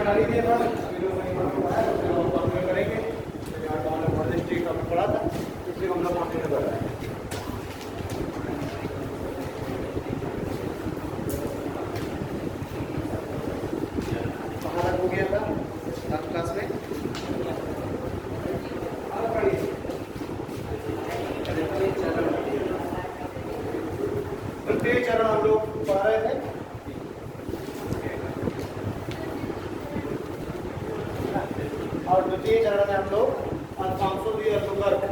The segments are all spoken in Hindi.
जानकारी दिए था, करेंगे पढ़ा था, इसलिए हम लोग कंटिन्यू कर रहे हैं। कहाँ तक हो गया था लास्ट क्लास में? तृतीय चरण हम लोग पढ़ रहे थे। और द्वितीय चरण में हम लोग अल्फांसो डी अल्बुकर्क,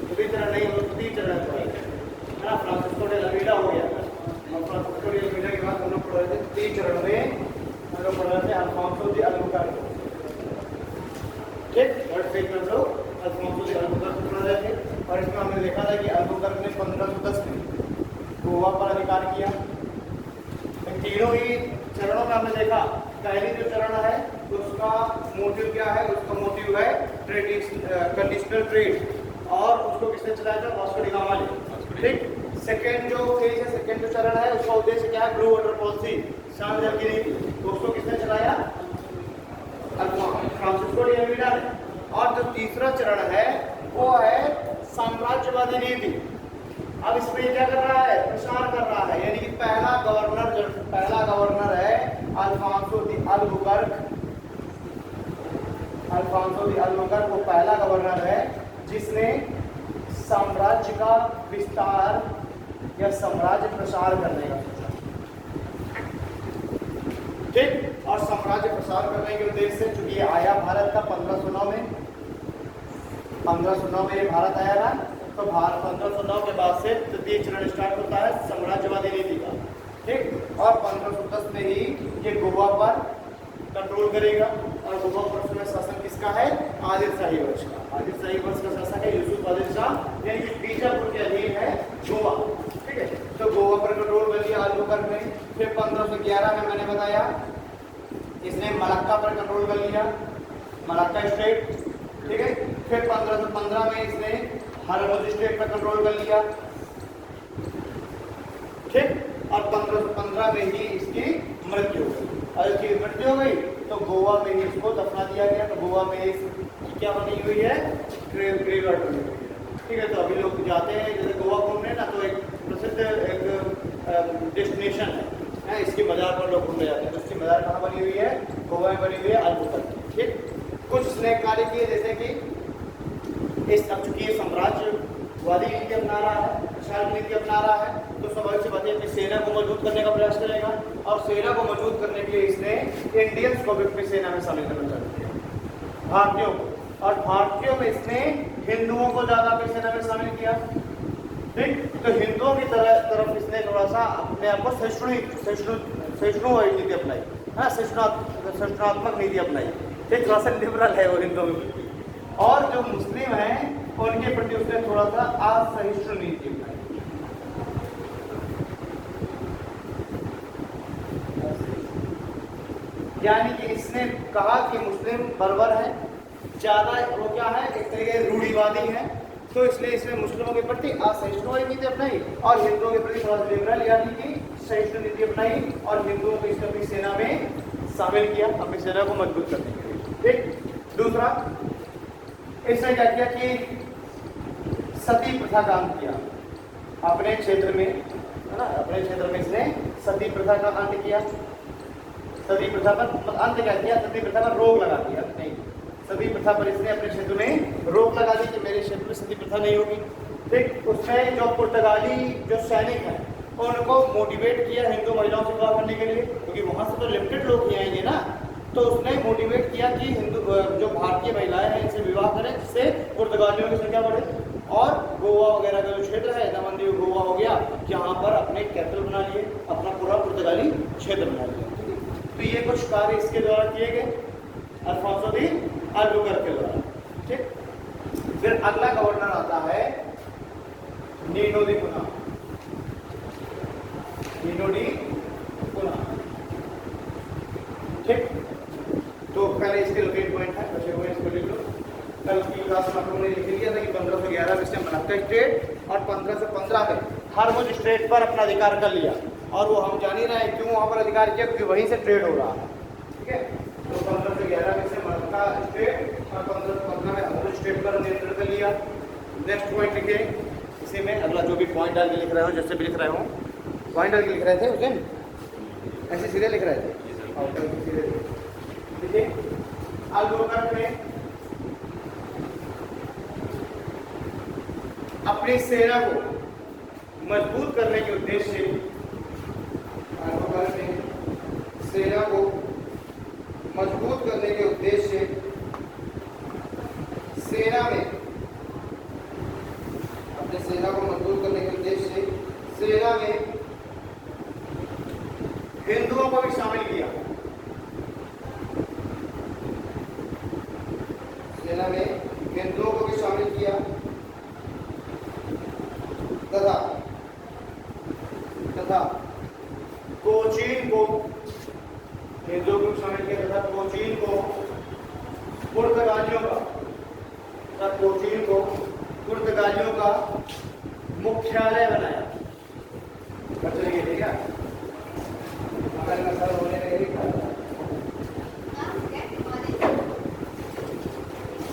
द्वितीय चरण नहीं, हम लोग तृतीय चरण पढ़ रहे थे ना। फ्रांसिस्को डे ला वीडा हो गया था, और फ्रांसिस्को डे ला वीडा के बाद हम लोग पढ़ रहे थे तृतीय चरण में हम लोग पढ़ रहे थे अल्फांसो डी अल्बुकर्क। ठीक, थर्ड फेज में हम लोग अल्फांसो डी अल्बुकर्क पढ़ रहे थे, और इसमें हमने देखा था कि अल्बुकर्क ने 1510 में गोवा पर अधिकार किया। तीनों ही चरणों में हमने देखा, पहली जो चरण है उसका मोटिव क्या है? उसका मोटिव है कंडीशनल ट्रेड, और उसको किसने चलाया था? वास्को डी गामा ने। ठीक, सेकंड जो फेज है, सेकंड जो चरण है, उसका उद्देश्य क्या है? ब्लू वाटर पॉलिसी, शांत जल की नीति, उसको किसने चलाया? फ्रांसिस्को डी अमीडा ने। और जो तीसरा चरण है वो है साम्राज्यवादी नीति। अब इसमें क्या कर रहा है? प्रसार कर रहा है, यानी कि पहला गवर्नर है Afonso de Albuquerque. Afonso de Albuquerque वो पहला गवर्नर है जिसने साम्राज्य का विस्तार या साम्राज्य प्रसार करने का सोचा। ठीक, और साम्राज्य प्रसार करने के उद्देश्य से चूंकि ये आया भारत का 1509 में, 1509 में ये भारत आया ना, तो भारत 1509 के बाद से तृतीय चरण स्टार्ट होता है साम्राज्यवादी नीति का। ठीक, और 1510 में ही ये गोवा पर कंट्रोल करेगा, और गोवा पर में शासन किसका है? आदिल शाही वंश का। आदिल शाही वंश का शासक है यूसुफ आदिल शाह, यानी कि बीजापुर के अधीन है गोवा। ठीक है, तो गोवा पर कंट्रोल कर लिया अल्बुकर्क ने। फिर 1511 में मैंने बताया इसने मलक्का पर कंट्रोल कर लिया, मलक्का स्टेट। ठीक है, फिर 1515 में इसने हरमुज स्टेट पर कंट्रोल कर लिया। ठीक, और 1515 में ही इसकी मृत्यु हो गई। और इसकी मृत्यु हो गई तो गोवा में ही इसको दफना दिया गया। तो गोवा में इसकी क्या बनी हुई है? ग्रेवयार्ड बनी हुई है। ठीक है, तो अभी लोग जाते हैं जैसे गोवा घूमने ना, तो एक प्रसिद्ध एक डेस्टिनेशन है, इसकी मजार पर लोग घूमने जाते हैं। तो इसकी मजार कहाँ बनी हुई है? गोवा में बनी हुई है, अल्बुकर्क। ठीक, कुछ इसने कार्य किए, जैसे कि इस अब चूंकि साम्राज्यवादी नीति अपना रहा है, प्रसार की नीति अपना रहा है, तो स्वाभाविक से बात है अपनी सेना को मजबूत करने का प्रयास करेगा। और सेना को मजबूत करने के लिए इसने इंडियंस को भी अपनी सेना में शामिल करना चालू किया, भारतीयों को। और भारतीयों में इसने हिंदुओं को ज्यादा अपनी सेना में शामिल किया। ठीक, तो हिंदुओं की तरफ इसने थोड़ा सा अपने आप को सहिष्णु नीति अपनाई, हाँ, सहिष्णुतात्मक नीति अपनाई। ठीक, थोड़ा सा लिबरल है वो हिंदुओं में। और जो मुस्लिम हैं उनके प्रति उसने थोड़ा सा असहिष्णु नीति अपनाई। यानी कि इसने कहा कि मुस्लिम बर्बर है, ज्यादा वो क्या है, एक तरीके रूढ़िवादी है, तो इसलिए इसने मुस्लिमों के प्रति असहिष्णु नीति अपनाई, और हिंदुओं के प्रति थोड़ा सा लिबरल यानी कि सहिष्णु नीति अपनाई, और हिंदुओं को इसने अपनी सेना में शामिल किया, अपनी सेना को मजबूत करने के लिए। ठीक, दूसरा इसने क्या किया कि सती प्रथा का अंत किया अपने क्षेत्र में, है ना। अपने क्षेत्र में इसने सती प्रथा का अंत किया। सती प्रथा पर अंत क्या किया? सती प्रथा पर रोक लगा दिया। नहीं, सती प्रथा पर इसने अपने क्षेत्र में रोक लगा दी कि मेरे क्षेत्र में सती प्रथा नहीं होगी। ठीक, उसने जो पुर्तगाली जो सैनिक हैं उनको मोटिवेट किया हिंदू महिलाओं से विवाह करने के लिए, क्योंकि वहां से तो लिमिटेड लोग ही आएंगे ना। तो उसने मोटिवेट किया कि हिंदू जो भारतीय महिलाएं हैं इनसे विवाह करें, जिससे पुर्तगालियों की संख्या बढ़े। और गोवा वगैरह का जो क्षेत्र है, दमन गोवा हो गया, यहाँ पर अपने कैपिटल बना लिए, अपना पूरा पुर्तगाली क्षेत्र बना लिया। तो ये कुछ कार्य इसके द्वारा किए गए, अल्फांसो डी अल्बुकर्क के द्वारा। ठीक, फिर अगला गवर्नर आता है नीनो डी कुना। नीनो डी कुना। ठीक, तो पहले इसके लोकेट पॉइंट है, बचे हुए इसको लिख लो। कल की क्लास में हमने लिख लिया था कि 1511 में इसने मलक्का स्टेट और 1515 में हरमुज स्टेट पर अपना अधिकार कर लिया। और वो हम जान ही रहे हैं क्यों वहाँ पर अधिकार किया, क्योंकि वहीं से ट्रेड हो रहा है। ठीक है। तो 15 से 11 में से मरक्का स्टेट और 15 से 15 में अमूल स्टेट पर नियंत्रण कर लिया। नेक्स्ट पॉइंट लिखे, इसी में अगला जो भी पॉइंट डाल के लिख रहे हो, जैसे भी लिख रहे हो, पॉइंट डाल के लिख रहे थे उस दिन ऐसे सीधे लिख रहे थे। देखिए अल्बुकर्क में अपनी सेना को मजबूत करने के उद्देश्य से, अल्बुकर्क में सेना को मजबूत करने के उद्देश्य से सेना में, अपने सेना को मजबूत करने के उद्देश्य से सेना में हिंदुओं को भी शामिल किया। सेना में हिंदुओं को भी शामिल किया तथा कोचीन को, हिंदुओं को शामिल किया तथा कोचीन को पुर्तगालियों का मुख्यालय बनाया। चलिए ठीक है,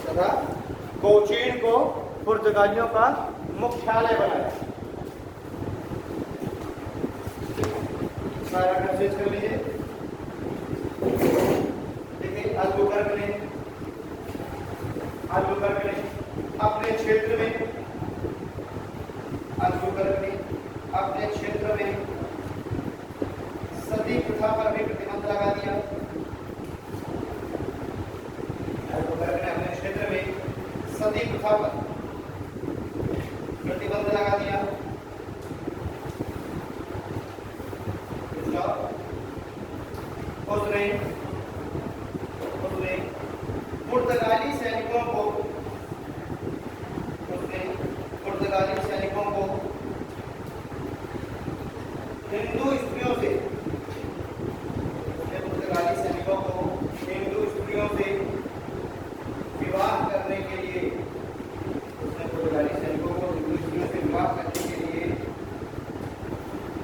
तथा कोचीन को पुर्तगालियों का मुख्यालय बनाया। सारा कंसेज कर लीजिए। देखिए अल्बुकर्क ने अपने क्षेत्र में, अल्बुकर्क ने अपने क्षेत्र में सती प्रथा पर भी प्रतिबंध लगा दिया। अल्बुकर्क ने अपने क्षेत्र में सती प्रथा पर प्रतिबंध लगा दिया। उसने पुर्तगाली सैनिकों को हिंदू स्त्रियों से, विवाह करने के लिए,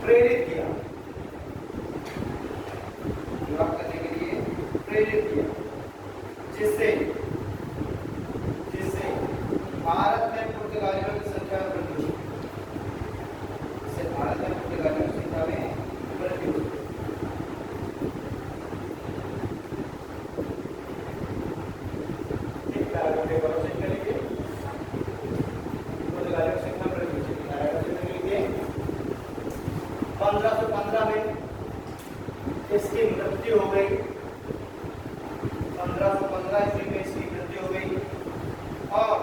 प्रेरित किया, जिससे भारत में पुर्तगालियों की संख्या में वृद्धि हुई। इसकी मृत्यु हो गई। 1515 ईस्वी में इसकी मृत्यु हो गई और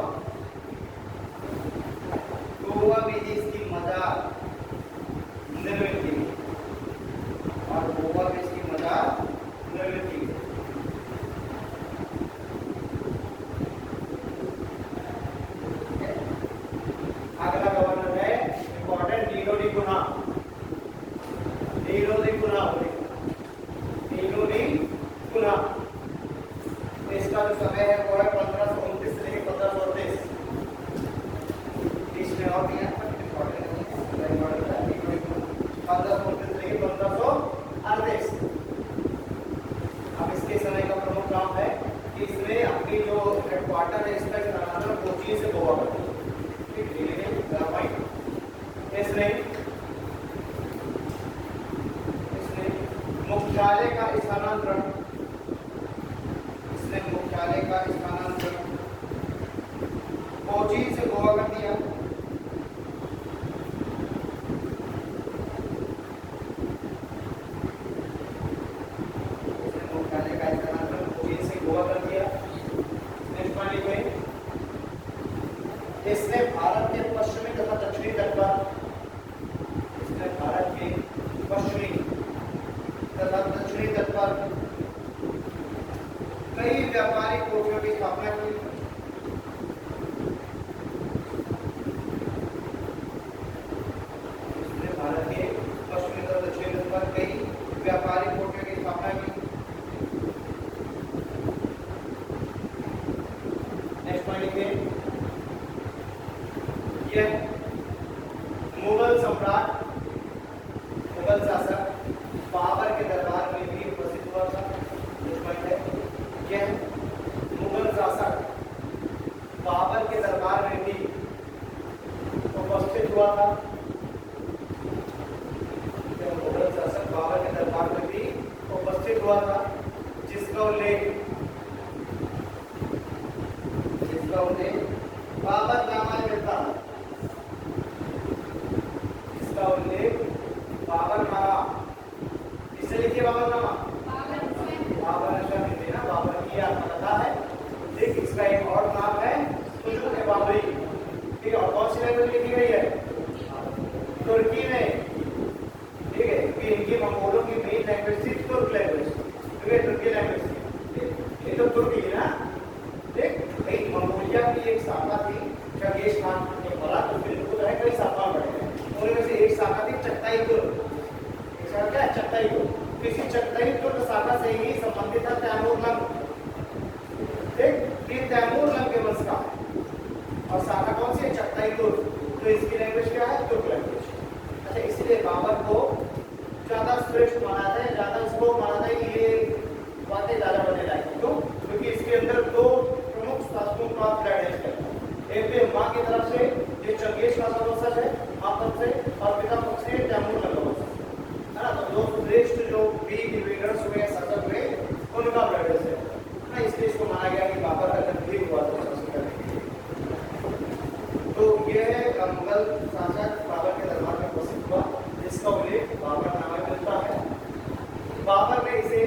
गोवा में इसकी मजार निर्मित की गई। अगला गवर्नर है इंपॉर्टेंट, नीलो डी कुन्हा। इसका जो समय है वो है 1529 से लेकर 1538। इसमें और भी है 1529 से लेकर 1538। अब इसके समय का प्रमुख काम है कि इसने अपनी जो हेडक्वार्टर है इसका स्थानांतरण कोचीन से गोवा कर दिया। इसने मुख्यालय का स्थानांतरण कोचीन से गोवा कर दिया। इसने भारत के पश्चिमी तथा दक्षिणी तट पर, कई व्यापारिक कोठियों की स्थापना की। इसने भारत के पश्चिमी तथा दक्षिणी तट पर कई व्यापारिक कोठियों की स्थापना की। नेक्स्ट पॉइंट लिखिए, यह मुगल सम्राट, मुगल शासक बाबर के दरबार में भी उपस्थित हुआ था। हुआ था, जब मुगल शासक बाबर के दरबार में भी उपस्थित हुआ था, जिसका उल्लेख बाबरनामा में मिलता है, जिसका उल्लेख बाबरनामा, किससे लिखिए बाबरनामा, बाबर ने स्वयं लिखी ना, बाबर की आत्मकथा है। ठीक, इसका एक और नाम है बाबरी। ठीक है, और कौन सी लैंग्वेज लिखी गई है, तुर्की में। ठीक है, क्योंकि इनकी मंगोलों की मेन लैंग्वेज थी तुर्क लैंग्वेज, क्योंकि तुर्की लैंग्वेज थी, ये तो तुर्की है ना। ठीक, कई मंगोलिया की एक शाखा थी, चंगेज खान ने बोला, तो फिर इनको जो है कई शाखाएं बढ़े हैं, उनमें से एक शाखा थी चगताई तुर्क। एक शाखा क्या है, चगताई तुर्क। किसी चगताई तुर्क शाखा से ही संबंधित था तैमूर लंग। ठीक, ये तैमूर लंग के वंश का है, और शाखा कौन सी है, चगताई तुर्क। तो इसकी लैंग्वेज क्या है, तुर्क लैंग्वेज। अच्छा, इसलिए बाबर को ज्यादा श्रेष्ठ माना जाता है, ज्यादा इसको माना जाता है कि ये बातें ज्यादा बनने लायक। क्यों, क्योंकि इसके अंदर दो प्रमुख शासकों का फ्लैट है। एक तो माँ की तरफ से जो चंगेज का वंशज है, माँ तरफ से, और पिता पक्ष से तैमूर लंग का वंशज है ना। तो दो श्रेष्ठ जो वीर डिवीडर्स हुए, शासक हुए, उनका ब्लड है ना, इसलिए इसको माना गया कि बाबर का जन्म हुआ था शासन करने के लिए। तो यह है मुगल शासक बाबर के दरबार में उपस्थित हुआ, जिसका उल्लेख बाबरनामा में मिलता है। बाबर ने इसे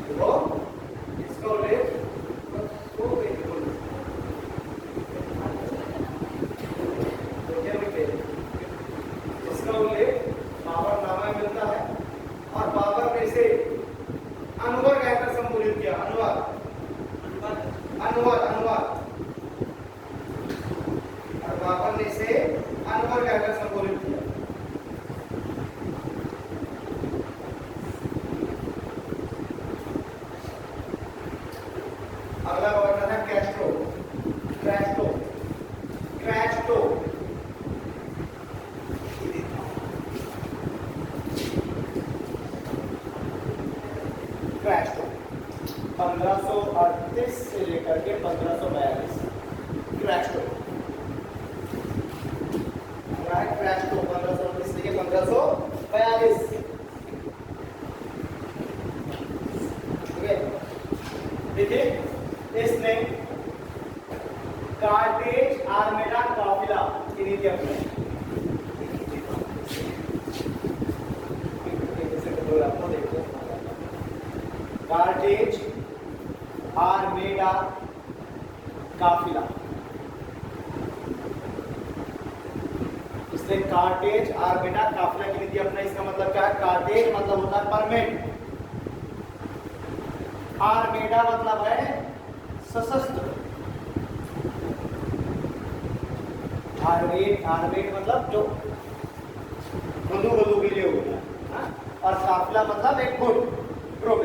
इसका उल्लेख इसका उल्लेख बाबरनामा में मिलता है, और बाबर ने इसे अनवर कहकर संबोधित किया। अनवर अनवर अनवर और बाबर ने इसे अनवर कहकर संबोधित किया। अगला गवर्नर है कैस्ट्रो। कैस्ट्रो कैस्ट्रो कैस्ट्रो 1538 से लेकर के 1542। कैस्ट्रो कैस्ट्रो 1538 से लेकर 1542। देखिए, इसने कार्टेज आर्मेडा काफिला की नीति अपनाई। कार्टेज आर्मेडा काफिला, इसने कार्टेज आर्मेडा काफिला की नीति अपनाई। इसका मतलब क्या है, कार्टेज मतलब होता है परमिट, आर्मेडा मतलब है सशस्त्र। आर्मेड मतलब जो बंदूक के लिए होता है, और काफिला मतलब एक गुट ग्रुप।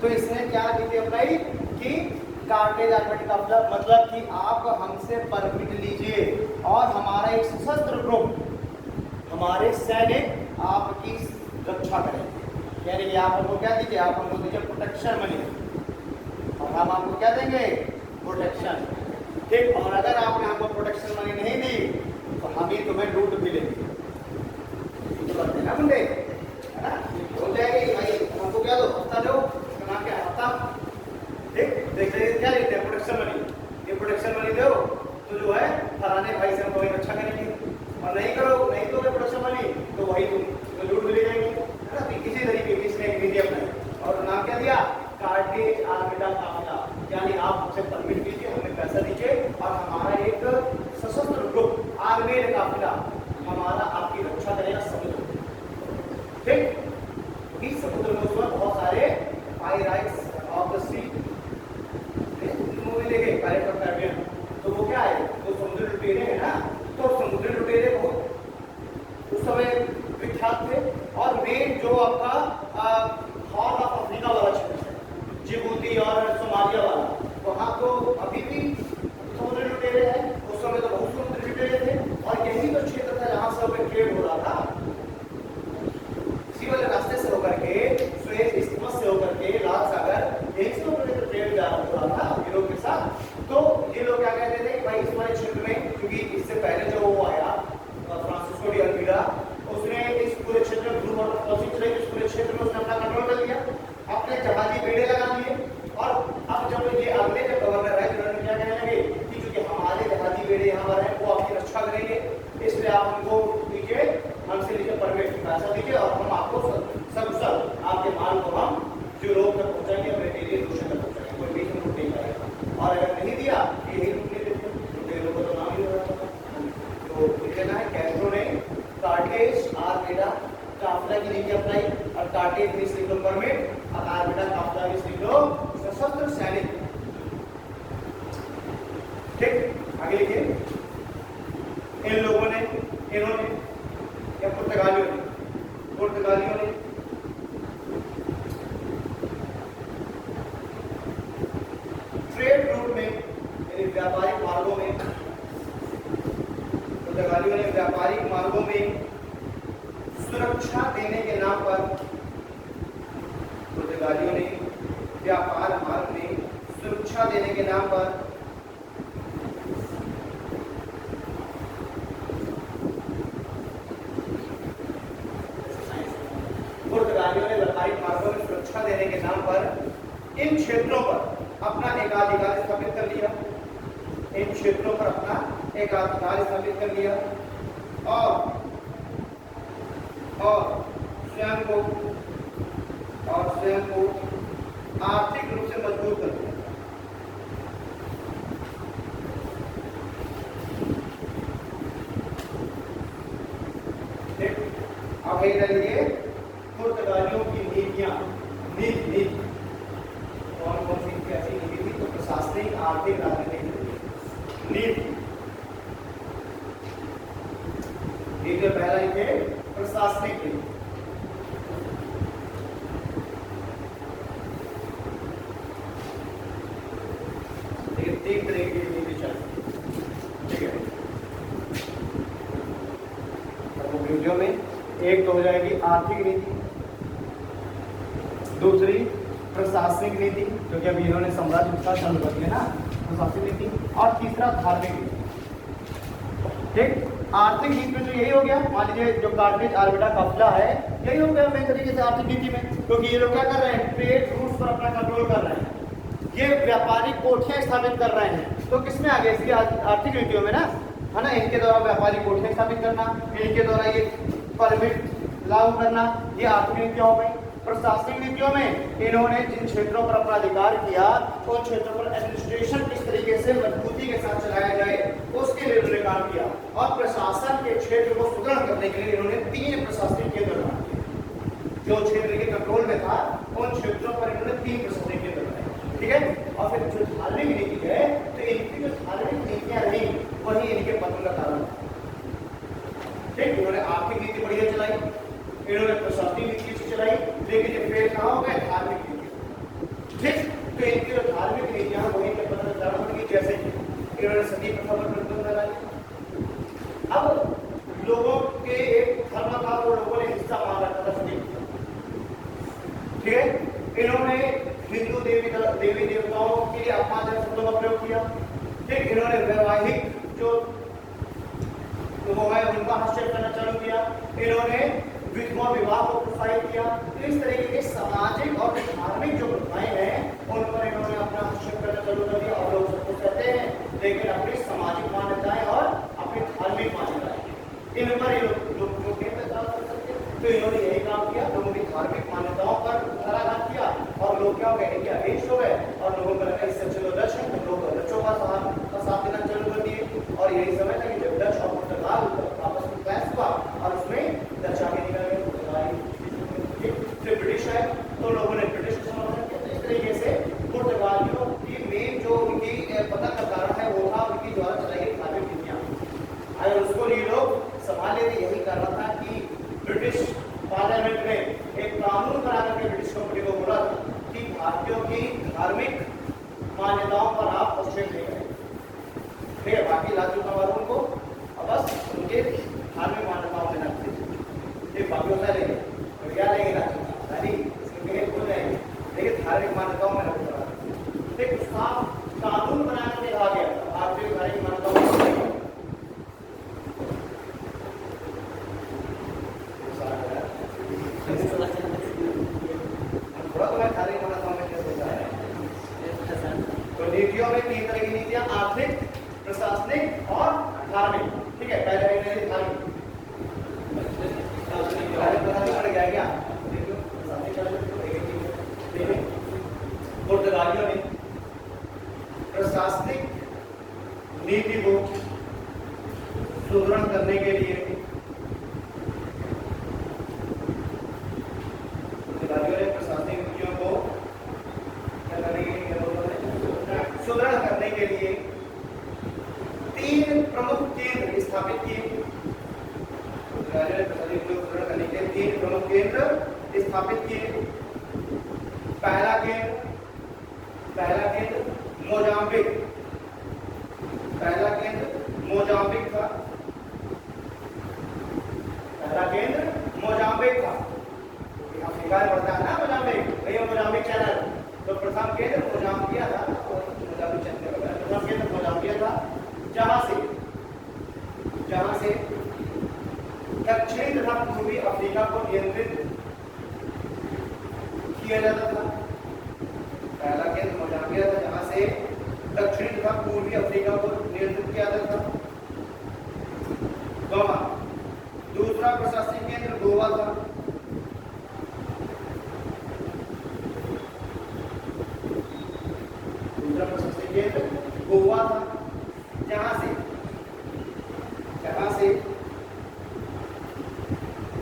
तो इसने क्या नीति अपनाई कि कार्टेज आर्मेड काफिला मतलब कि आप हमसे परमिट लीजिए और हमारा एक सशस्त्र ग्रुप, हमारे सैनिक आपकी रक्षा करेंगे। यानी कि आप हमको क्या दीजिए, आप हमको दीजिए प्रोटेक्शन मनी, और हम आपको क्या देंगे, प्रोटेक्शन। ठीक, और अगर आपने हमको प्रोटेक्शन मनी नहीं दी तो हम ही तुम्हें लूट भी लेंगे। तो करते हैं ना मुंडे, है ना, बोल जाएंगे भाई हमको क्या दो, हफ्ता दो, इसका नाम क्या है, हफ्ता। ठीक, देखते क्या लेते हैं, प्रोटेक्शन मनी। ये प्रोटेक्शन मनी दो तो जो है फलाने भाई से हम कोई रक्षा करेंगे, और नहीं करो, नहीं दोगे प्रोटेक्शन मनी तो वही तुम लूट भी ले जाएंगे, है ना। तो किसी तरीके की इसने एक नीति अपनाई, और नाम क्या दिया, कार्टेज आर्मेडा काफिला। यानी आप हमसे परमिट कीजिए, हमें पैसा दीजिए, और हमारा एक सशस्त्र ग्रुप आर्मेड काफिला हमारा आपकी रक्षा करेगा समुद्र। ठीक, इस समुद्र में उस वक्त बहुत सारे pirates of the sea movie देखे, पायरेट्स ऑफ कैरिबियन, तो वो क्या है, वो समुद्री लुटेरे हैं ना। तो समुद्री लुटेरे बहुत उस समय विख्यात थे, और मेन जो आपका हॉर्न ऑफ अफ्रीका वाला क्षेत्र है, जिबूती और सोमालिया वाला, वहाँ तो अभी भी समुद्री लुटेरे हैं। उस समय तो बहुत समुद्री लुटेरे थे, और यही तो क्षेत्र था जहाँ से ट्रेड हो रहा था, इसी वाले रास्ते से होकर के, सुएज इस्थिमस से होकर के लाल सागर, यही से ट्रेड हो रहा था यूरोप के साथ। तो ये लोग क्या कहते थे कि भाई इस वाले क्षेत्र में क्योंकि इससे पहले जो वो आया फ्रांसिस्को डी अल्मीडा, उसने इस पूरे क्षेत्र में ब्लू वाटर क्रॉसिंग चलाई, इस पूरे क्षेत्र में उसने अपना कंट्रोल कर लिया, अपने जहाजी बेड़े लगा दिए। और अब जब ये अगले जो गवर्नर है उन्होंने क्या कहने लगे कि चूंकि हमारे जहाजी बेड़े यहाँ पर हैं वो आपकी रक्षा करेंगे, इसलिए आप हमको दीजिए, हमसे लीजिए परमिट, पैसा दीजिए और हम आपको सब आपके माल को हम यूरोप तक पहुँचाएंगे, ब्रिटेनियन ओशन तक पहुँचाएंगे, कोई बीच में रुक नहीं पाएगा। और अगर नहीं दिया यही रुकने देते लोगों को तो नाम ही हो रहा था। तो कहना है कैस्ट्रो ने कार्टेज आर्मेडा काफिला की नीति अपनाई, और कार्टेज में लिख लो परमिट और आर्मेडा काफिला में लिख लो सशस्त्र सैनिक। ठीक, आगे लिखिए। इन लोगों ने, इन्होंने या पुर्तगालियों ने ट्रेड रूट में यानी व्यापारिक मार्गों में, पुर्तगालियों ने व्यापारिक मार्गों में सुरक्षा देने के नाम पर, पुर्तगालियों ने व्यापार मार्ग में सुरक्षा देने के नाम पर पुर्तगालियों ने व्यापारिक मार्गों में सुरक्षा देने के नाम पर इन क्षेत्रों पर अपना एकाधिकार स्थापित कर लिया, इन क्षेत्रों पर अपना एकाधिकार स्थापित कर लिया और स्वयं को आर्थिक रूप से मजबूत कर दिया। अब ये पुर्तगालियों की नीतियां, नीति कौन कौन सी कैसी नीति थी? तो प्रशासनिक, आर्थिक, राजनीतिक नीति। नीति पहला लिखे प्रशासनिक नीति। तीन तरह की नीति चलती, ठीक है। नीतियों में एक तो हो जाएगी आर्थिक नीति, दूसरी प्रशासनिक नीति, क्योंकि अभी इन्होंने साम्राज्य का चालू कर दिया ना, प्रशासनिक नीति, और तीसरा धार्मिक नीति। ठीक, आर्थिक नीति में तो यही हो गया, मान लीजिए जो कार्टेज आर्मेडा काफिला है यही हो गया मेन तरीके से आर्थिक नीति में, क्योंकि ये लोग क्या कर रहे हैं, ट्रेड रूट्स पर अपना कंट्रोल कर रहे हैं, ये व्यापारिक कोठियां स्थापित कर रहे हैं। तो किसमें आ गया, इसकी आर्थिक नीतियों में ना, है ना, इनके द्वारा व्यापारिक कोठियां स्थापित करना, इनके द्वारा ये परमिट लागू करना, ये आर्थिक नीतियों में। प्रशासनिक नीतियों में इन्होंने जिन क्षेत्रों पर अपना अधिकार किया उन क्षेत्रों पर एडमिनिस्ट्रेशन किस तरीके से मजबूती के साथ चलाया जाए उसके लिए उन्होंने काम किया, और प्रशासन के क्षेत्र को सुदृढ़ करने के लिए इन्होंने 3 प्रशासनिक केंद्र बनाए। जो क्षेत्र के कंट्रोल में था उन क्षेत्रों पर इन्होंने 3 प्रशासनिक केंद्र बनाए, ठीक है। और फिर जो धार्मिक नीति है, तो इनकी जो धार्मिक नीतियां रही वही इनके पतन का कारण, ठीक। इन्होंने आर्थिक नीति बढ़िया चलाई, इन्होंने प्रशासनिक नीति चलाई, लेकिन ये फेल कहाँ हो गए, धार्मिक नीति, ठीक। तो इनकी जो धार्मिक नीतियां वही के पतन का कारण बन गई, जैसे इन्होंने सती प्रथा पर प्रतिबंध लगाया। अब लोगों के एक धर्म था वो लोगों ने हिस्सा मान रखा था सती प्रथा, ठीक है। इन्होंने हिंदू देवी देवताओं के लिए अपमानजनक शब्दों का प्रयोग किया, ठीक। इन्होंने वैवाहिक जो वो है उनका हस्तक्षेप करना चालू किया, इन्होंने विधवा विवाह को प्रोत्साहित किया। तो इस तरीके के सामाजिक और धार्मिक जो प्रथाएं हैं उन पर इन्होंने अपना हस्तक्षेप करना चालू कर दिया, और लोग सब कुछ कहते हैं लेकिन अपनी सामाजिक मान्यताएं और अपनी धार्मिक मान्यताएं इन पर लोग कर सकते। तो इन्होंने यही काम किया, लोगों की धार्मिक मान्यताओं पर धराघात किया, और लोग क्या हो गए, इनके अधीन हो गए, और लोगों को लगा इससे चलो डच है, तो लोग डचों का साथ देना चालू कर दिए। और यही समय था कि जब डच और पुर्तगाल आपस में क्लैश हुआ और उसमें डच आगे निकल गए, पुर्तगाली फिर ब्रिटिश है, तो लोगों ने ब्रिटिश को समर्थन किया। इस तरीके से पुर्तगालियों की मेन जो उनकी पतन का कारण है वो था उनकी द्वारा चलाई गई धार्मिक नीतियां। अगर उसको ये लोग संभाल लेते, यही कर रहा था कि ब्रिटिश पार्लियामेंट में एक कानून बनाकर के ब्रिटिश कंपनी को बोला कि भारतीयों की धार्मिक मान्यताओं पर आप हस्तक्षेप नहीं करें, ठीक है। बाकी राज्यों का वालों को अब बस उनके धार्मिक मान्यताओं में रखते हैं, बाकी होता लेंगे तो क्या लेंगे राज्यों भूल जाएंगे, लेकिन धार्मिक मान्यताओं में रखते, ठीक। उसका कानून बनाने के कहा गया भारतीय धार्मिक मान्यताओं सुदृढ़ करने के लिए प्रशासनिक नीतियों को क्या करने के लिए, सुदृढ़ करने के लिए 3 प्रमुख केंद्र स्थापित किए। प्रशासनिक नीतियों को सुदृढ़ करने के लिए 3 प्रमुख केंद्र स्थापित किए। पहला केंद्र मोजाम्बिक, पहला केंद्र मोजाम्बिक था। पहला केंद्र मोजाम्बिक था, अफ्रीका में पड़ता है ना मोजाम्बिक, भैया मोजाम्बिक चैनल। तो प्रथम केंद्र मोजाम्बिया था, मोजाम्बिक चैनल का प्रथम केंद्र मोजाम्बिया था, जहां से दक्षिणी तथा पूर्वी अफ्रीका को नियंत्रित किया जाता था। पहला केंद्र मोजाम्बिया था, जहां से दक्षिणी तथा पूर्वी अफ्रीका को नियंत्रित किया जाता था। गोवा। दूसरा प्रशासनिक केंद्र गोवा था। दूसरा प्रशासनिक केंद्र गोवा था, जहां से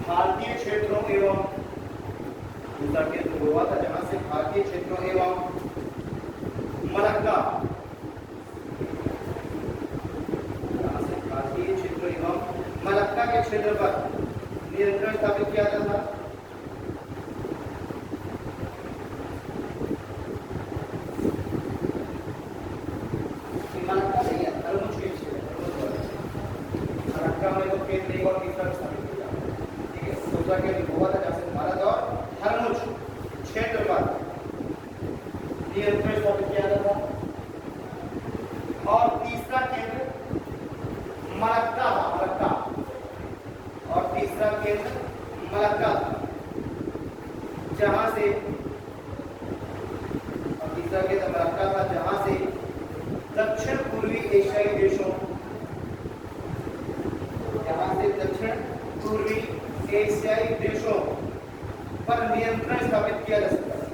भारतीय क्षेत्रों एवं दूसरा केंद्र गोवा था, जहां से भारतीय क्षेत्रों एवं मलक्का, भारतीय क्षेत्रों एवं मलक्का के क्षेत्र पर नियंत्रण स्थापित किया जाता था। मलक्का नहीं है, हरमुज के क्षेत्र, मलक्का में तो केंद्र एक और तीसरा स्थापित किया। ठीक है, दूसरा केंद्र गोवा था, जहां से भारत और हरमुज क्षेत्र पर नियंत्रण स्थापित किया जाता था। और तीसरा केंद्र मलक्का था, मलक्का, और तीसरा केंद्र मलक्का था, जहां से दक्षिण पूर्वी एशियाई देशों, पर नियंत्रण स्थापित किया जा सकता है।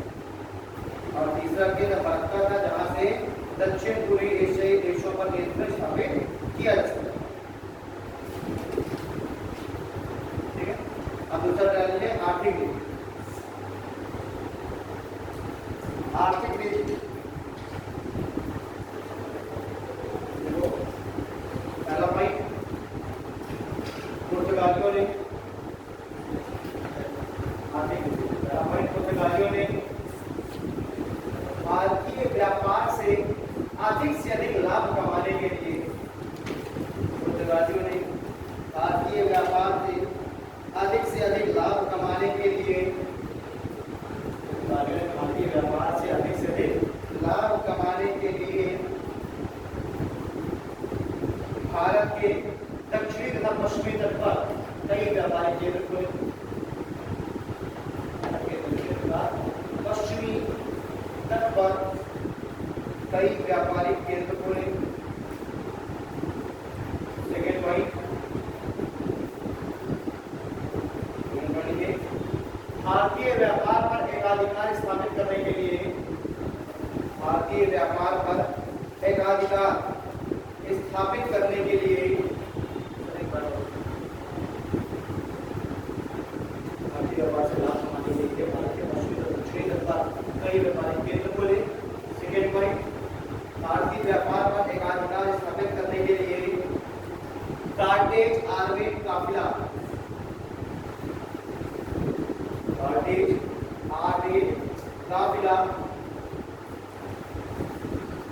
और तीसरा केंद्र मलक्का था, जहां से दक्षिण पूर्वी एशियाई देशों पर नियंत्रण स्थापित किया जा सकता है। ठीक है, अब दूसरा डाल लीजिए आर्थिक नीति। आर्थिक नीति पहला पॉइंट, पुर्तगालियों ने भारतीय व्यापार से अधिक लाभ कमाने के लिए, पुर्तगालियों ने भारतीय व्यापार से अधिक लाभ कमाने के लिए, भारतीय व्यापार से अधिक लाभ कमाने के लिए भारत के दक्षिणी तथा पश्चिमी तट पर कई व्यापारिक केंद्र खोले। पश्चिमी तट पर कई व्यापारिक केंद्र खोले। सेकेंड पॉइंट, भारतीय व्यापार पर एकाधिकार स्थापित करने के लिए, भारतीय व्यापार पर एकाधिकार स्थापित करने के लिए भारतीय व्यापार से लाभ कमाने के लिए भारत के पश्चिमी तथा दक्षिणी तट पर कई व्यापारिक केंद्र खोले। सेकेंड पॉइंट, भारतीय व्यापार पर एकाधिकार स्थापित करने के लिए कार्टेज आर्मेड काफिला, कार्टेज आर्मेड काफिला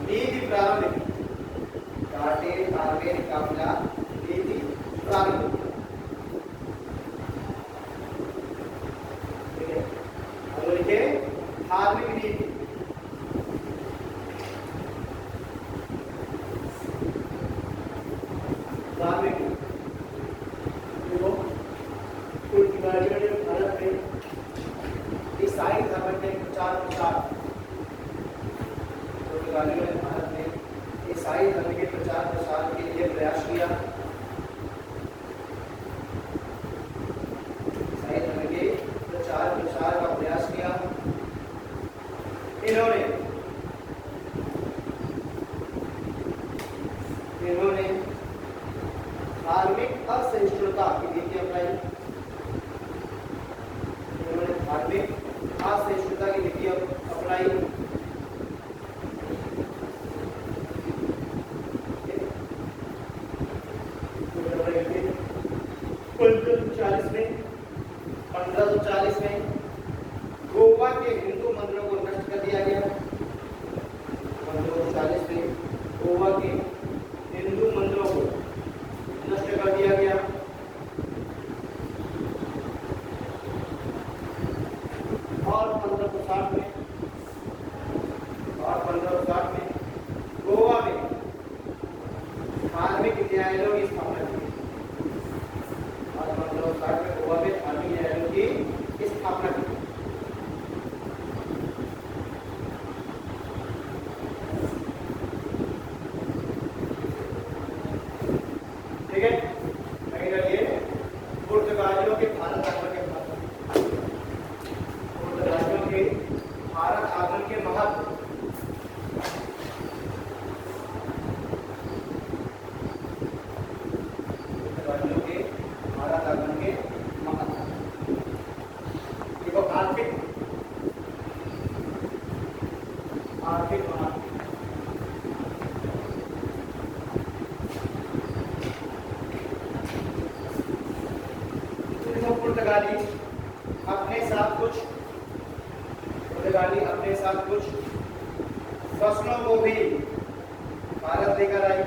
नीति प्रारंभ की। कार्टेज आर्मेड काफिला नीति प्रारंभ। धार्मिक नीति, धार्मिक देखो, पुर्तगालियों ने भारत में ईसाई धर्म के प्रचार, पुर्तगालियों ने भारत में ईसाई धर्म के प्रचार के लिए प्रयास किया। ईसाई धर्म के प्रचार का प्रयास किया। इन्होंने धार्मिक असहिष्णुता की नीति अपनाई, उन्होंने धार्मिक असहिष्णुता की नीति अपनाई। 1540 में गोवा के हिंदू मंदिरों को नष्ट कर दिया गया। 1540 में गोवा के हिंदू मंदिरों को नष्ट कर दिया गया। और 1560 में गोवा में धार्मिक न्यायालयों की स्थापना की। और 1560 में गोवा में धार्मिक न्यायालयों की स्थापना की। ठीक है, पुर्तगालियों के भारत आगमन के महत्व, पुर्तगालियों के भारत आगमन के महत्व। पुर्तगालियों के भारत आगमन के महत्व, देखो आर्थिक महत्व। पुर्तगाली अपने साथ कुछ फसलों को भी भारत लेकर आए।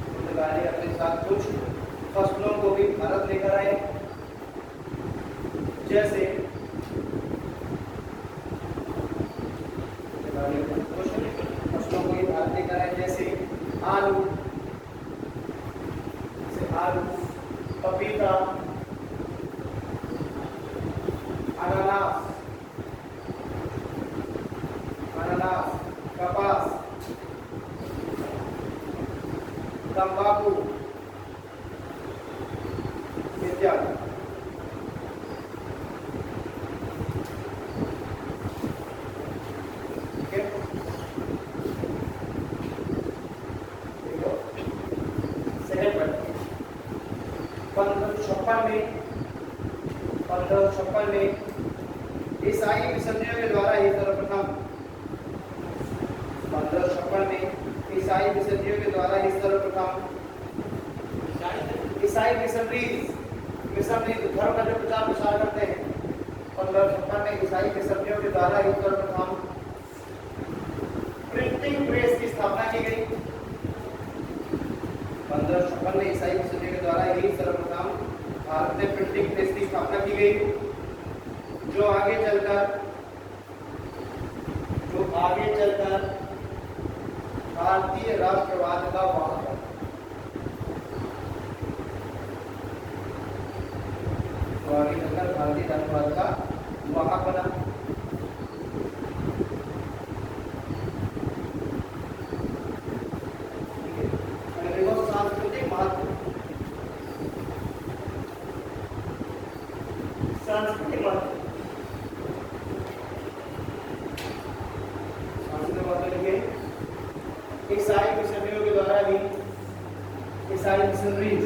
पुर्तगाली अपने साथ कुछ फसलों को भी भारत लेकर आए, जैसे कुछ फसलों को भी भारत लेकर आए, जैसे आलू, पपीता, अनानास, कपास, तंबाकू इत्यादि। ठीक है, सेकंड पॉइंट, 1556 में ईसाई मिशनरियों के द्वारा ही सर्वप्रथम 1556 में ईसाई मिशनरियों के द्वारा ही सर्वप्रथम ईसाई मिशनरीज धर्म का जो प्रचार करते हैं, 1556 में ईसाई मिशनरियों के द्वारा ही सर्वप्रथम प्रिंटिंग प्रेस की स्थापना की गई। 1556 में ईसाई मिशनरियों के द्वारा ही सर्वप्रथम भारत में प्रिंटिंग प्रेस की स्थापना की गई, जो आगे चलकर भारतीय राष्ट्रवाद का वाहक है। तो आगे चलकर भारतीय राष्ट्रवाद का वाहक बना। सांस्कृतिक महत्व, सांस्कृतिक महत्व लिखे। ईसाई मिशनरियों के द्वारा ही ईसाई मिशनरीज,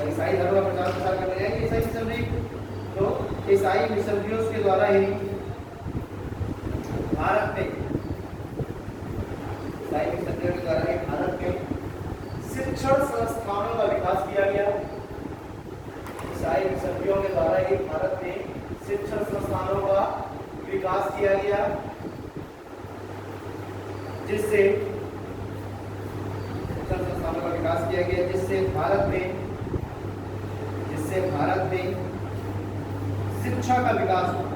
ईसाई धर्म का प्रचार करते हैं ईसाई मिशनरी, तो ईसाई मिशनरियों के द्वारा ही भारत में, ईसाई मिशनरियों के द्वारा ही भारत में शिक्षण संस्थानों का विकास किया गया। ईसाई मिशनरियों के द्वारा ही भारत में शिक्षण संस्थानों का विकास किया गया, जिससे शिक्षण संस्थानों का विकास किया गया, जिससे भारत में शिक्षा का विकास हुआ,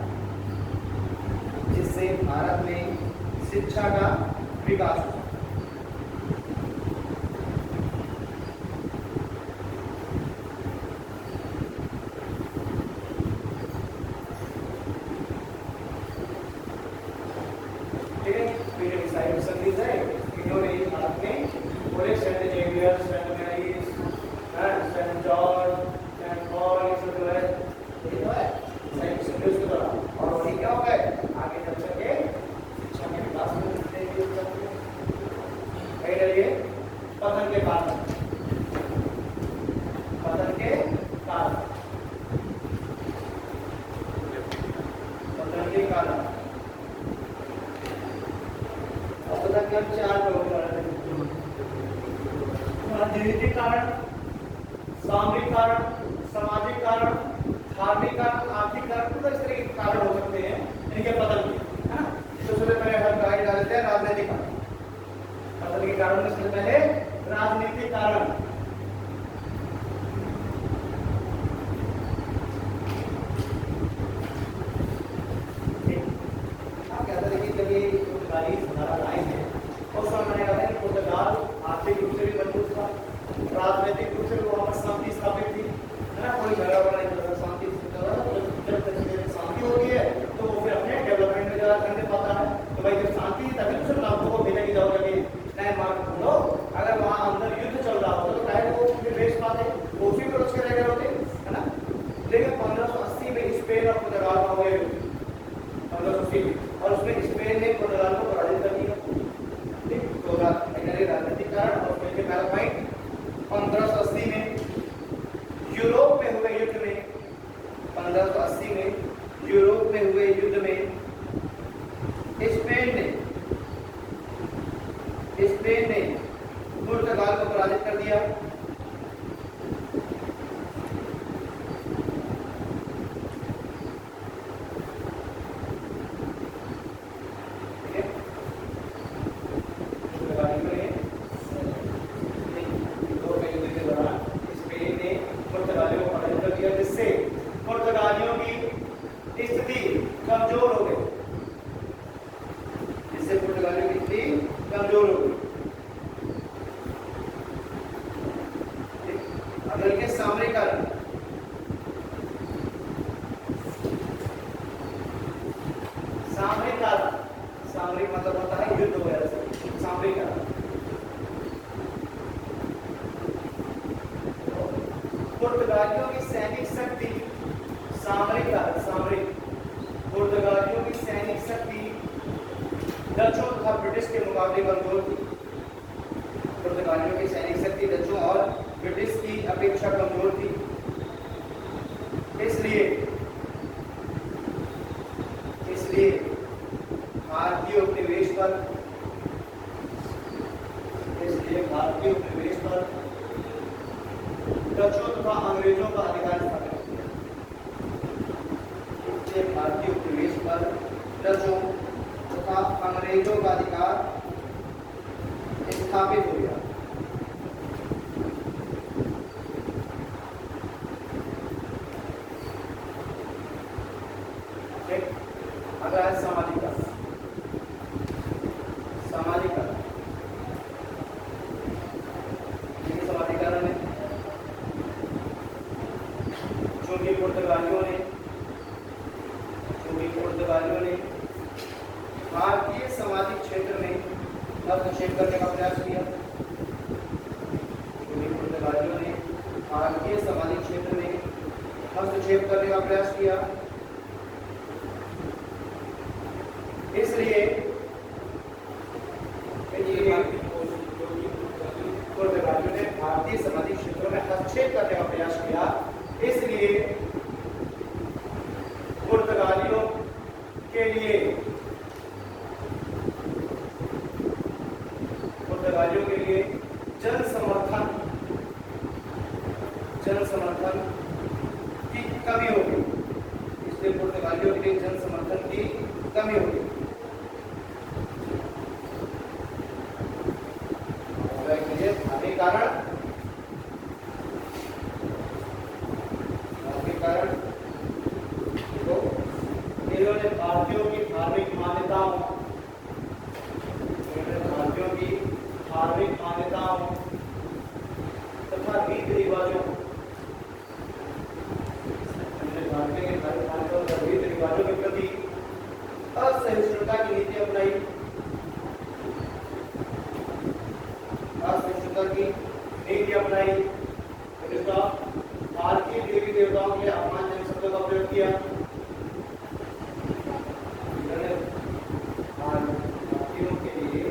जिससे भारत में शिक्षा का विकास हुआ। ठीक है, ईसाई मिशनरीज है, इन्होंने भारत में पूरे saint Xavier, saint Mary's, saint George, saint Paul, ये सब जो है, ये तो है ईसाई मिशनरीज के द्वारा। और वही क्या हो गए, आगे चल के शिक्षा के विकास में राजनीतिक कारण, सामरिक कारण, सामाजिक कारण, धार्मिक कारण, आर्थिक कारण, तो इस तरह के कारण हो सकते हैं इनके पतन के, है ना। तो सबसे पहले हम गाइड डालते हैं राजनीतिक कारण। पतन के कारण में सबसे पहले राजनीतिक कारण। आर्थिक रूप से भी मजबूत था, राजनीतिक रूप से वहां पर शांति स्थापित थी, है ना। कोई झगड़ा वगड़ा नहीं चलता, शांति जब तक शांति होती है तो वो फिर अपने डेवलपमेंट में ज्यादा करने पाता है। तो भाई जब शांति तभी तो सब लाभों को भेजने की जाओगे कि नए मार्ग ढूंढो। अगर वहां अंदर युद्ध चल रहा होता तो शायद वो फिर बेच पाते, वो उसी पर उसके रह गए होते, है ना। लेकिन 1580 में स्पेन और पुर्तगाल का हो गया 1580 में, और उसमें स्पेन ने पुर्तगाल को पराजित कर दिया। तो राजनीतिक कारण। और फिर पहला पॉइंट 1580 में यूरोप में हुए युद्ध में, 1580 में यूरोप में हुए युद्ध में स्पेन ने पुर्तगाल को पराजित कर दिया। सामरिक मतलब होता है युद्ध वगैरह से, सामरिक कारण। पुर्तगालियों की सैनिक शक्ति, सामरिक कारण, सामरिक। पुर्तगालियों की सैनिक शक्ति डचों तथा ब्रिटिश के मुकाबले कमजोर थी। पुर्तगालियों की सैनिक शक्ति डचों और ब्रिटिश की अपेक्षा कमजोर थी। इसलिए भारतीय उपनिवेश पर डचों तथा अंग्रेजों का अधिकार स्थापित किया। इसलिए भारतीय उपनिवेश पर डचों तथा अंग्रेजों का अधिकार स्थापित हो गया। अगला है सामाजिक कारण। सामाजिक कारण, सामाजिक कारण है चूंकि पुर्तगालियों ने भारतीय सामाजिक क्षेत्र में हस्तक्षेप करने का प्रयास किया। पुर्तगालियों ने भारतीय सामाजिक क्षेत्र में हस्तक्षेप करने का प्रयास किया। इसलिए पुर्तगालियों ने भारतीय सामाजिक क्षेत्रों में हस्तक्षेप करने का प्रयास किया। इसलिए पुर्तगालियों के लिए जन समर्थन की कमी होगी। इसलिए पुर्तगालियों के लिए जन समर्थन की कमी होगी। कारण तो इन्होंने भारतीयों की धार्मिक मान्यताओं तथा रीति रिवाजों के प्रति असहिष्णुता की नीति अपनाई। भारतीय देवी देवताओं के अपमानजनक शब्दों का प्रयोग किया। भारतीयों के लिए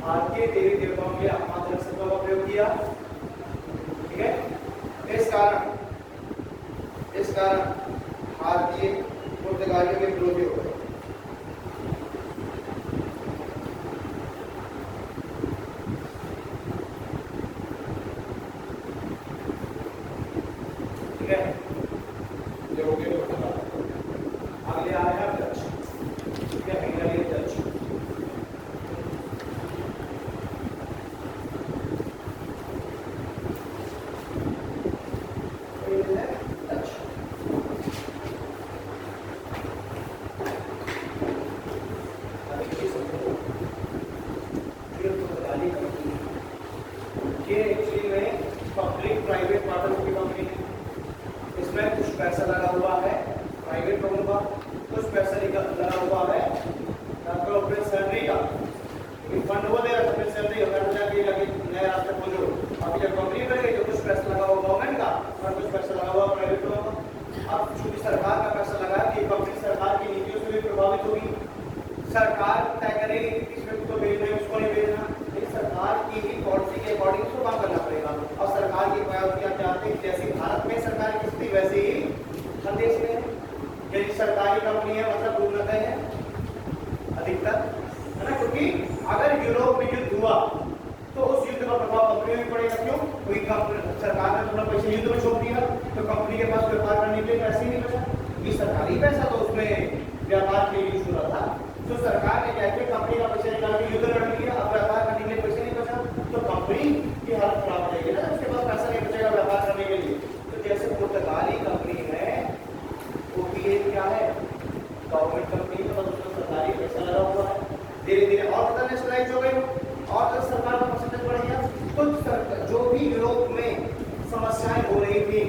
भारतीय देवी देवताओं के अपमानजनक शब्दों का प्रयोग किया। ठीक है, इस कारण भारतीय पुर्तगालियों के विरोधी हो गए। ठीक है, ये हो गया पुर्तगाल। अगले आ रहे हैं डच। ठीक है, अगले डच। पब्लिक प्राइवेट पार्टनरशिप की कंपनी है। इसमें कुछ पैसा लगा हुआ है प्राइवेट लोगों का, कुछ पैसा लगा हुआ है अपने सैलरी का, फंड वो दे रहा है अपनी सैलरी जाके लगे नए रास्ते खोलो। अभी जब कंपनी बन गई तो कुछ पैसा लगा हुआ गवर्नमेंट का और कुछ पैसा लगा हुआ प्राइवेट लोगों का। अब चूंकि सरकार का पैसा लगा है कि कंपनी सरकार की नीतियों से भी प्रभावित होगी। सरकार तय करेगी किस व्यक्ति को भेजना है उसको नहीं भेजना, लेकिन सरकार की ही पॉलिसी के अकॉर्डिंग उसको काम करना पड़ेगा। और सरकार की प्रायोरिटी आप जानते हैं जैसे भारत में सरकार की स्थिति वैसे ही हर देश में है। यदि सरकारी कंपनी है मतलब उन्नत है अधिकतर, है ना, क्योंकि अगर यूरोप में युद्ध हुआ तो उस युद्ध का प्रभाव कंपनी में पड़ेगा। क्यों? क्योंकि सरकार ने थोड़ा पैसे युद्ध में छोड़ दिया तो कंपनी के पास व्यापार करने के लिए पैसे ही नहीं बचा, क्योंकि सरकारी पैसा तो उसमें व्यापार के लिए यूज हो रहा था। तो सरकार ने क्या किया, कंपनी का पैसा निकाल के युद्ध लड़ लिया, अब व्यापार करने के लिए पैसे नहीं बचा तो कंपनी की हालत खराब हो जाएगी ना, उसके पास पैसा नहीं बचेगा व्यापार करने के लिए। तो जैसे पुर्तगाली कंपनी है वो भी क्या है, गवर्नमेंट कंपनी है, मतलब उसमें सरकारी पैसा लगा हुआ है। धीरे धीरे और ज्यादा नेशनलाइज हो गई और जब सरकार का परसेंटेज बढ़ गया तो जो भी यूरोप में समस्याएं हो रही थी,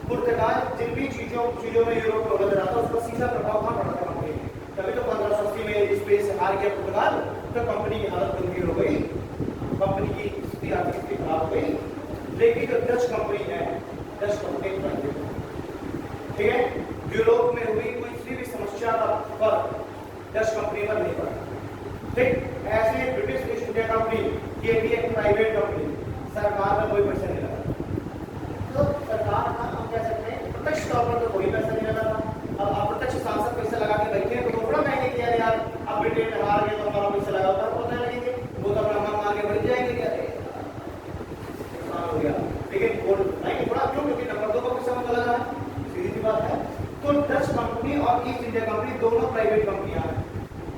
पुर्तगाल जिन भी चीजों में यूरोप को बदल रहा था उसका सीधा प्रभाव कहाँ पड़ा था कंपनी में। तभी तो 1580 में स्पेस से हार गया पुर्तगाल, तो कंपनी की हालत गंभीर हो गई, कंपनी की स्थिति आर्थिक स्थिति खराब हो गई। लेकिन जो डच कंपनी है, डच कंपनी प्राइवेट, ठीक है, यूरोप में हुई कोई भी समस्या का फर्क डच कंपनी पर नहीं पड़ा। ठीक ऐसे ब्रिटिश ईस्ट इंडिया कंपनी, ये भी एक प्राइवेट कंपनी, सरकार का कोई पैसा नहीं लगा। तो सरकार का हम कह सकते हैं प्रत्यक्ष तौर पर तो कोई पैसा नहीं लगा था। अब अप्रत्यक्ष सांसद पैसा लगा के बैठे हैं तो थोड़ा कहेंगे कि यार अब ब्रिटेन हार गए तो हमारा पैसा लगा होता है, पता लगेंगे वो तो अपना मन मार के बैठ जाएंगे क्या नुकसान हो गया। लेकिन नहीं थोड़ा क्यों, क्योंकि नंबर 2 का पैसा उनका लगा है, सीधी सी बात है। तो डच कंपनी और ईस्ट इंडिया कंपनी दोनों प्राइवेट कंपनियां हैं,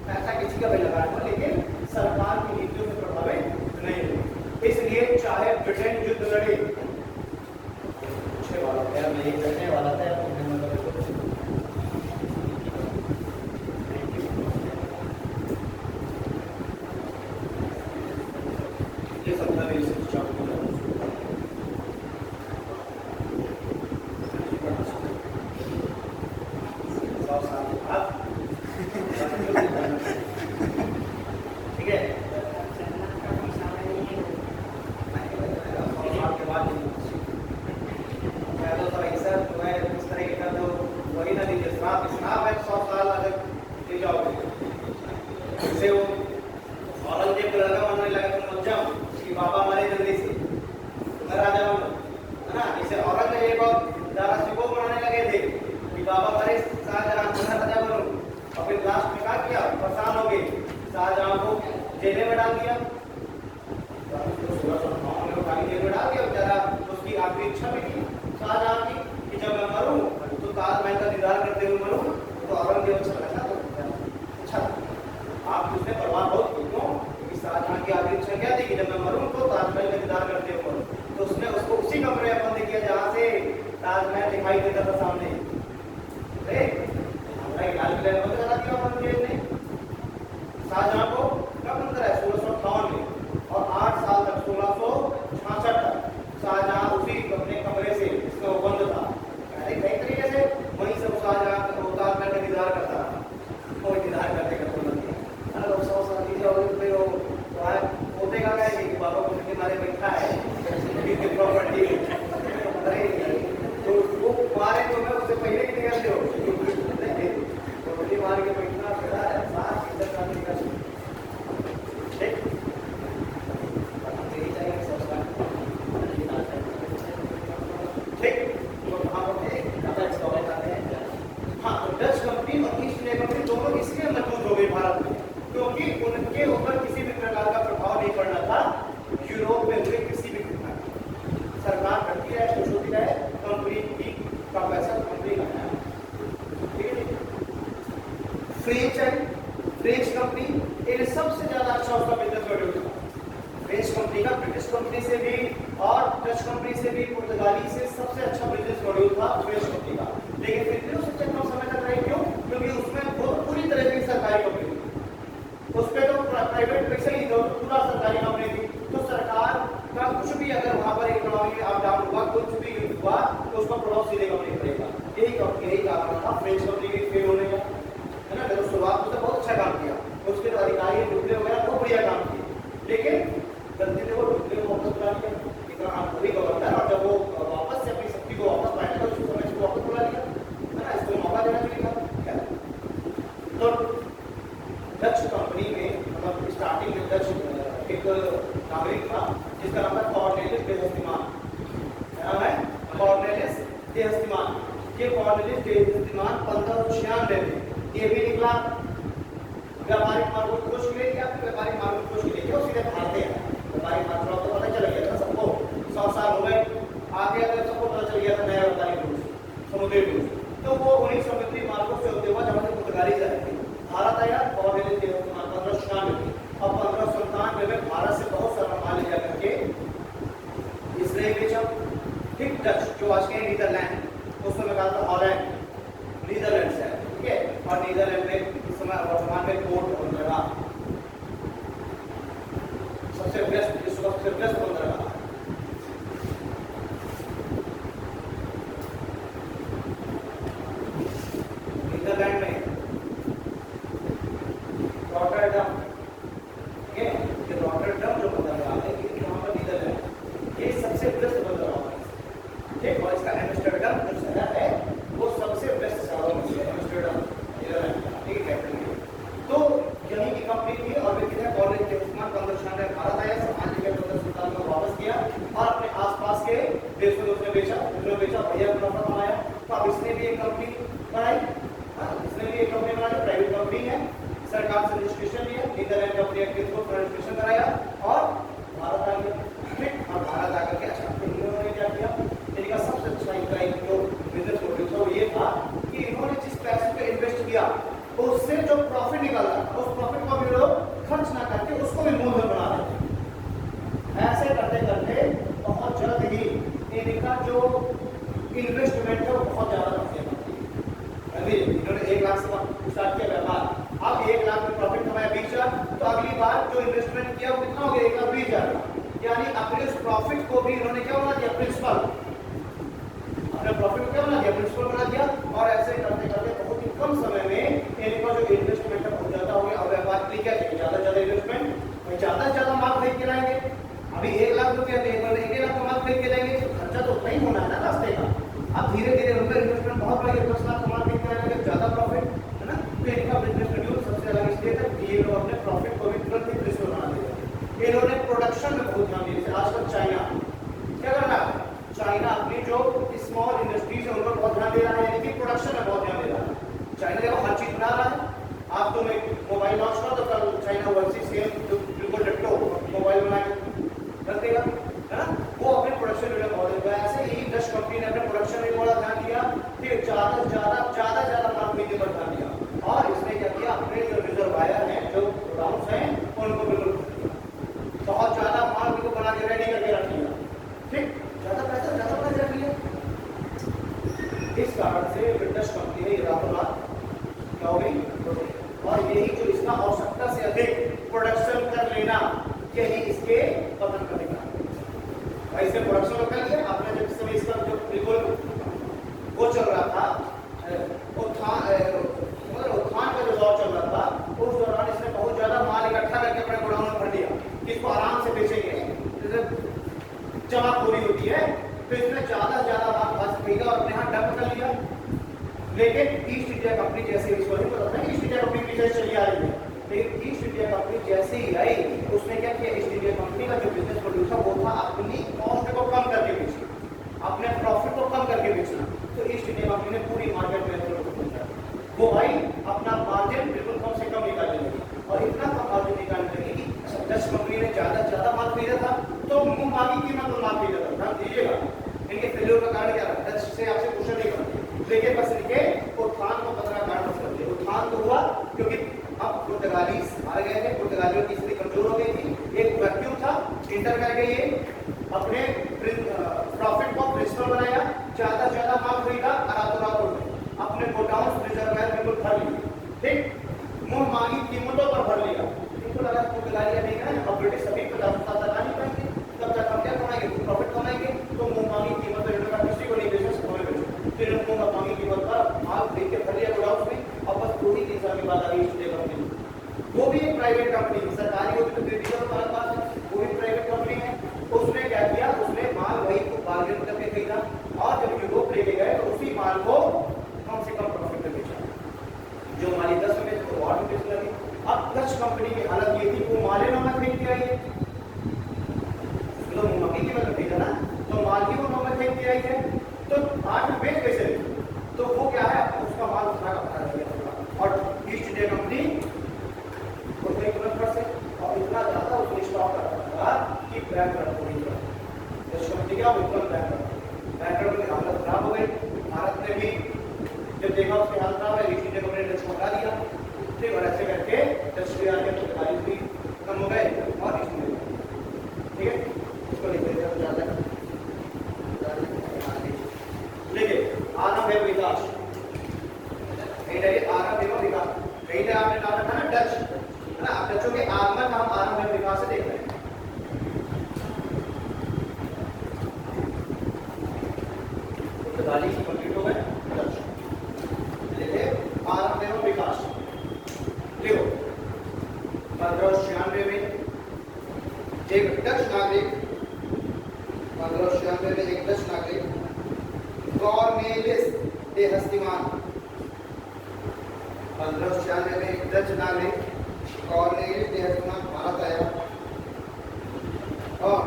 पैसा किसी का भी लगा है लेकिन सरकार की नीतियों से प्रभावित नहीं हुई। इसलिए चाहे ब्रिटेन युद्ध लड़े, पूछने वाला था मैं ये कहने वाला था ये समझा मेरी शिक्षा को 100 साल के बाद ठीक है, वही ना दीजिए श्राप है 100 साल अगर ले जाओगे। जैसे वो औरंगजेब को लड़का मानने लगा तुम मत जाओ कि बाबा मरे जल्दी से मैं राजा बनो, है ना। जैसे औरंगजेब और दारा सिकोह बनाने लगे थे कि बाबा मरे शाहजहां मैं राजा बनो, और फिर लास्ट में क्या किया, परेशान हो गए, शाहजहां को जेल में डाल दिया, जेल में डाल दिया बेचारा। उसकी आखिरी इच्छा भी थी शाहजहां की कि जब मैं मरूं तो ताजमहल का दीदार करते हुए मरूं। तो औरंगजेब अच्छा लगा, तो अच्छा आप उसने परवाह बहुत की, क्यों, क्योंकि शाहजहां की आखिरी इच्छा क्या थी कि जब मैं मरूं तो ताजमहल का दीदार करते हुए मरूं। तो उसने उसको उसी कमरे में बंद किया जहाँ से ताजमहल दिखाई देता था सामने। हमारा लाल किला में चला दिया औरंगजेब ने शाहजहां को, कब अंदर है 1658 में, और 8 साल तक 1666 तक शाहजहां उसी अपने कमरे से इसका वो बंद था। कई तरीके से वहीं से शाहजहां ताजमहल का दीदार करता था, कोई दीदार करने का कोई नहीं। अगर 100 साल की जाओगे तो होते का है कि बाबा कुछ के मारे बैठा है प्रॉपर्टी, तो वो मारे तो मैं उससे पहले ही निकलते हो प्रॉपर्टी मार के बैठना फिर साथ इधर करने का ठीक ठीक। तो हम लोग फ्रेंच है, फ्रेंच कंपनी, इन्हें सबसे ज्यादा अच्छा उसका बिजनेस मॉड्यूल था। फ्रेंच कंपनी का ब्रिटिश कंपनी से भी और डच कंपनी से भी, पुर्तगाली से सबसे अच्छा बिजनेस मॉड्यूल था फ्रेंच कंपनी का। लेकिन फिर भी उससे कम समय तक रही, क्यों? क्योंकि उसमें वो पूरी तरह की सरकारी कंपनी थी, उस पर तो प्राइवेट पैसा ही था, पूरा सरकारी कंपनी थी। तो सरकार का कुछ भी अगर वहां पर इकोनॉमी अप डाउन हुआ, कुछ भी हुआ, तो उसका प्रभाव सीधे कंपनी पड़ेगा। यही कारण था फ्रेंच कंपनी के फेल होने का, है ना। जब शुरुआत में बहुत अच्छा काम किया, उसके जो अधिकारी डुप्ले वगैरह बहुत बढ़िया काम किए, लेकिन गलती से वो डुप्ले को वापस बुला लिया वही गवर्नर, और जब वो वापस से अपनी शक्ति को वापस पाया तो उसको समय को वापस बुला लिया, है ना। इसको मौका देना चाहिए था। तो डच कंपनी में मतलब स्टार्टिंग में डच एक नागरिक था जिसका नाम था कॉर्नेलियस डे हस्तिमान। नाम है कॉर्नेलियस डे हस्तिमान। ये कॉर्नेलियस डे हस्तिमान 1596 में ये भी निकला व्यापारिक मार्गों की खोज के लिए, या व्यापारिक मार्गों की खोज के लिए, सीधे भारतीय है। व्यापारिक मार्गों तो पता चल गया था सबको, 100 साल हो गए आगे, अगर सबको पता चल गया था नया व्यापारिक रूट समुद्री रूट। तो वो उन्हीं समुद्री मार्गों से होते हुआ जब से पुर्तगाली जाए थे भारत आया, कॉर्नेलियस डे हस्तिमान 1596 में। और 1597 में भारत से बहुत सारा माल ले जाकर के इसने बेचा। ठीक, डच जो आज के नीदरलैंड, उस समय कहा था हॉलैंड, नीदरलैंड से, ठीक है। और नीदरलैंड में इस समय वर्तमान में पोर्ट बंदरगाह सबसे व्यस्त, विश्व का सबसे व्यस्त बंदरगाह। नीदरलैंड में रॉटरडम, ठीक है, ये रॉटरडम जो बंदरगाह है ये यहाँ पर नीदरलैंड, ये सबसे व्यस्त बंदरगाह है, ठीक। और इसका एम्स्टर्डम जो शहर है वो सबसे व्यस्त शहरों में से एम्स्टर्डम नीदरलैंड का, ठीक है, कैपिटल। तो यहीं की कंपनी थी और वे कितने कॉर्नेलियस डे हस्तिमान 1596 में भारत आया, सामान लेकर 1597 में वापस किया और अपने आसपास के देश में उसने बेचा, बढ़िया मुनाफा कमाया। तो अब इसने भी एक कंपनी बनाई, इसने भी एक कंपनी बनाई, प्राइवेट कंपनी है, सरकार से रजिस्ट्रेशन लिया, नीदरलैंड कंपनी एक्ट को रजिस्ट्रेशन कराया और भारत आ गया, ठीक। और भारत आकर के अच्छा इन्होंने क्या किया, इनका सबसे अच्छा इनका एक जो बिजनेस मॉडल था वो ये था कि इन्होंने जिस पैसे पे इन्वेस्ट किया उससे जो प्रॉफिट निकलता है उस प्रॉफिट को भी लोग खर्च ना करके उसको भी मूलधन बना देते। ऐसे करते करते बहुत जल्द ही इनका जो इन्वेस्टमेंट है वो बहुत ज्यादा बढ़ गया। अभी इन्होंने 1 लाख से स्टार्ट किया व्यापार, अब 1 लाख में प्रॉफिट कमाया 20,000, तो अगली बार जो इन्वेस्टमेंट किया वो कितना हो गया, 1,20,000। यानी अपने उस प्रॉफिट को भी इन्होंने क्या बना दिया, प्रिंसिपल, अपने प्रॉफिट को क्या बना दिया, प्रिंसिपल बना दिया। और ऐसे करते करते बहुत ही कम समय में इनका जो इन्वेस्टमेंट है बहुत ज्यादा हो गया। और व्यापार के लिए क्या चाहिए, ज्यादा से ज्यादा इन्वेस्टमेंट, ज्यादा से ज्यादा माल खरीद के लाएंगे। अभी 1 लाख रुपया दे, 1 लाख का माल खरीद के लाएंगे तो खर्चा तो उतना ही होना है ना रास्ते का। अब धीरे धीरे उनका इन्वेस्टमेंट बहुत बढ़ गया, 10 लाख का माल खरीद के लाएंगे, ज्यादा प्रॉफिट, है ना। तो इनका बिजनेस शेड्यूल सबसे अलग इसलिए था कि ये लोग अपने प्रॉफिट को भी तुरंत ही प्रिंसिपल बना दिया। इन्होंने प्रोडक्शन में बहुत ध्यान दिया। आजकल चाइना क्या कर रहा है, चाइना अपनी जो स्मॉल इंडस्ट्रीज है उन पर बहुत ध्यान दे रहा है, यानी कि प्रोडक्शन में बहुत ध्यान दे रहा है। चाइना देखो हर चीज बना रहा है। आप तुम एक मोबाइल लॉन्च करो तो कल चाइना वैसे सेम बिल्कुल डिट्टो मोबाइल बना के रख देगा, है ना। वो अपने प्रोडक्शन में बहुत है। ऐसे ही डच कंपनी ने अपने प्रोडक्शन में बड़ा ध्यान दिया, फिर ज्यादा माल खरीदने पर ध्यान दिया। और इसने क्या किया, अपने जो रिजर्वायर है, जो गोडाउन्स हैं उनको बिल्कुल बहुत ज्यादा माल को बना के रेडी करके रख लिया, ठीक। ज्यादा पैसा रख लिया। इस कारण से ब्रिटिश कंपनी ने रातों रात क्या हो गई, और यही जो इसका आवश्यकता से अधिक प्रोडक्शन कर लेना, यही इसके पतन का कारण। इसने प्रोडक्शन कर लिया आपने, जब इस समय इसका जो बिल्कुल वो चल रहा था, उत्थान का जो दौर चल रहा था, उस दौरान इसने बहुत ज्यादा माल इकट्ठा करके अपने गोडाउन में भर दिया कि इसको आराम से बेचेंगे, जमाखोरी होती है। तो इसने ज्यादा माल खास खरीदा और अपने यहाँ डंप कर लिया। लेकिन ईस्ट इंडिया कंपनी जैसे, इसको नहीं पता था ईस्ट इंडिया कंपनी की जैसे चली आ रही है, लेकिन ईस्ट इंडिया कंपनी जैसे ही आई उसने क्या किया, ईस्ट इंडिया कंपनी का जो बिजनेस मॉड्यूल था वो था अपनी कॉस्ट को कम करके बेचना, अपने प्रॉफिट को कम करके बेचना। तो ईस्ट इंडिया कंपनी ने पूरी मार्केट में वो भाई अपना मार्जिन बिल्कुल कम से कम निकालने लगी, और इतना कम मार्जिन निकालने लगी कि डच कंपनी ने ज्यादा माल खरीदा था तो मुंह मांगी कीमत पर माल खरीदा था। ध्यान दीजिएगा, इनके फेल्योर का कारण क्या रहा, डच से आपसे क्वेश्चन नहीं करते, लेकिन बस इनके उत्थान को पता कारण बस करते। उत्थान तो हुआ कि पुर्तगाली हार गए थे, पुर्तगालियों की स्थिति कमजोर हो गई थी। एक वैक्यूम था, इंटर करके ये अपने प्रॉफिट को प्रिंसिपल बनाया, ज्यादा से ज्यादा माल खरीदा और रातों रात उड़ गए, अपने गोडाउन रिजर्वायर बिल्कुल भर लिए, ठीक, मुंह मांगी कीमतों पर भर लिया। इनको लगा पुर्तगाली नहीं है, अब ब्रिटिश सभी को लगा नहीं पाएंगे, तब तक हम क्या कमाएंगे, प्रॉफिट कमाएंगे, तो मुंह मांगी कीमत पर इन्होंने किसी को नहीं बेचा, सबको बेचो। फिर मुंह मांगी कीमत पर माल खरीद के भर लिया गोडाउन में। और बस 2-3 साल के बाद आ गई ईस्ट इंडिया कंपनी, वो भी एक प्राइवेट कंपनी है, सरकारी होती तो क्रिटिकल हमारे पास है, वो भी प्राइवेट कंपनी है। उसने क्या किया, उसने माल वही को बार्गेन करके खरीदा और जब यूरोप लेके गए तो उसी माल को कम से कम प्रॉफिट में बेचा। जो माली 10 में तो और भी बेचने लगी। अब डच कंपनी की हालत ये थी, वो माले ना खरीद के आई है, तो मुंह की कीमत खरीदा ना, तो माल की वो नौबत खरीद के आई है, तो आज बेच कैसे, तो वो क्या है, उसका माल उठा दिया और ईस्ट इंडिया कंपनी उतनी कीमत पर से और इतना ज्यादा उसने स्टॉक रखा कि बैंकरप्ट हो गई। डच कंपनी क्या बिल्कुल बैंकरप्ट की हालत खराब हो गई। भारत ने भी जब देखा उसकी हालत खराब है, ईस्ट इंडिया कंपनी ने डच को हटा दिया, ठीक, और ऐसे करके डच भी आके पुर्तगाली भी खत्म हो गए और ईस्ट इंडिया, ठीक है, इसको लिख देते हैं ज्यादा। देखिए आरंभ है विकास, आरंभ एवं विकास, कहीं आपने नाम रखा ना डच, है ना, आप डचों के आगमन का हम आरंभ एवं विकास से देख रहे हैं। पुर्तगाली कंप्लीट हो गए, डच देखिए आरंभ एवं विकास, देखो 1596 में एक डच नागरिक, 1596 में एक डच नागरिक कॉर्नेलियस डे हस्तिमान, 1596 में एक डच नागरिक कॉर्नेलियस डे हस्तिमान भारत आया और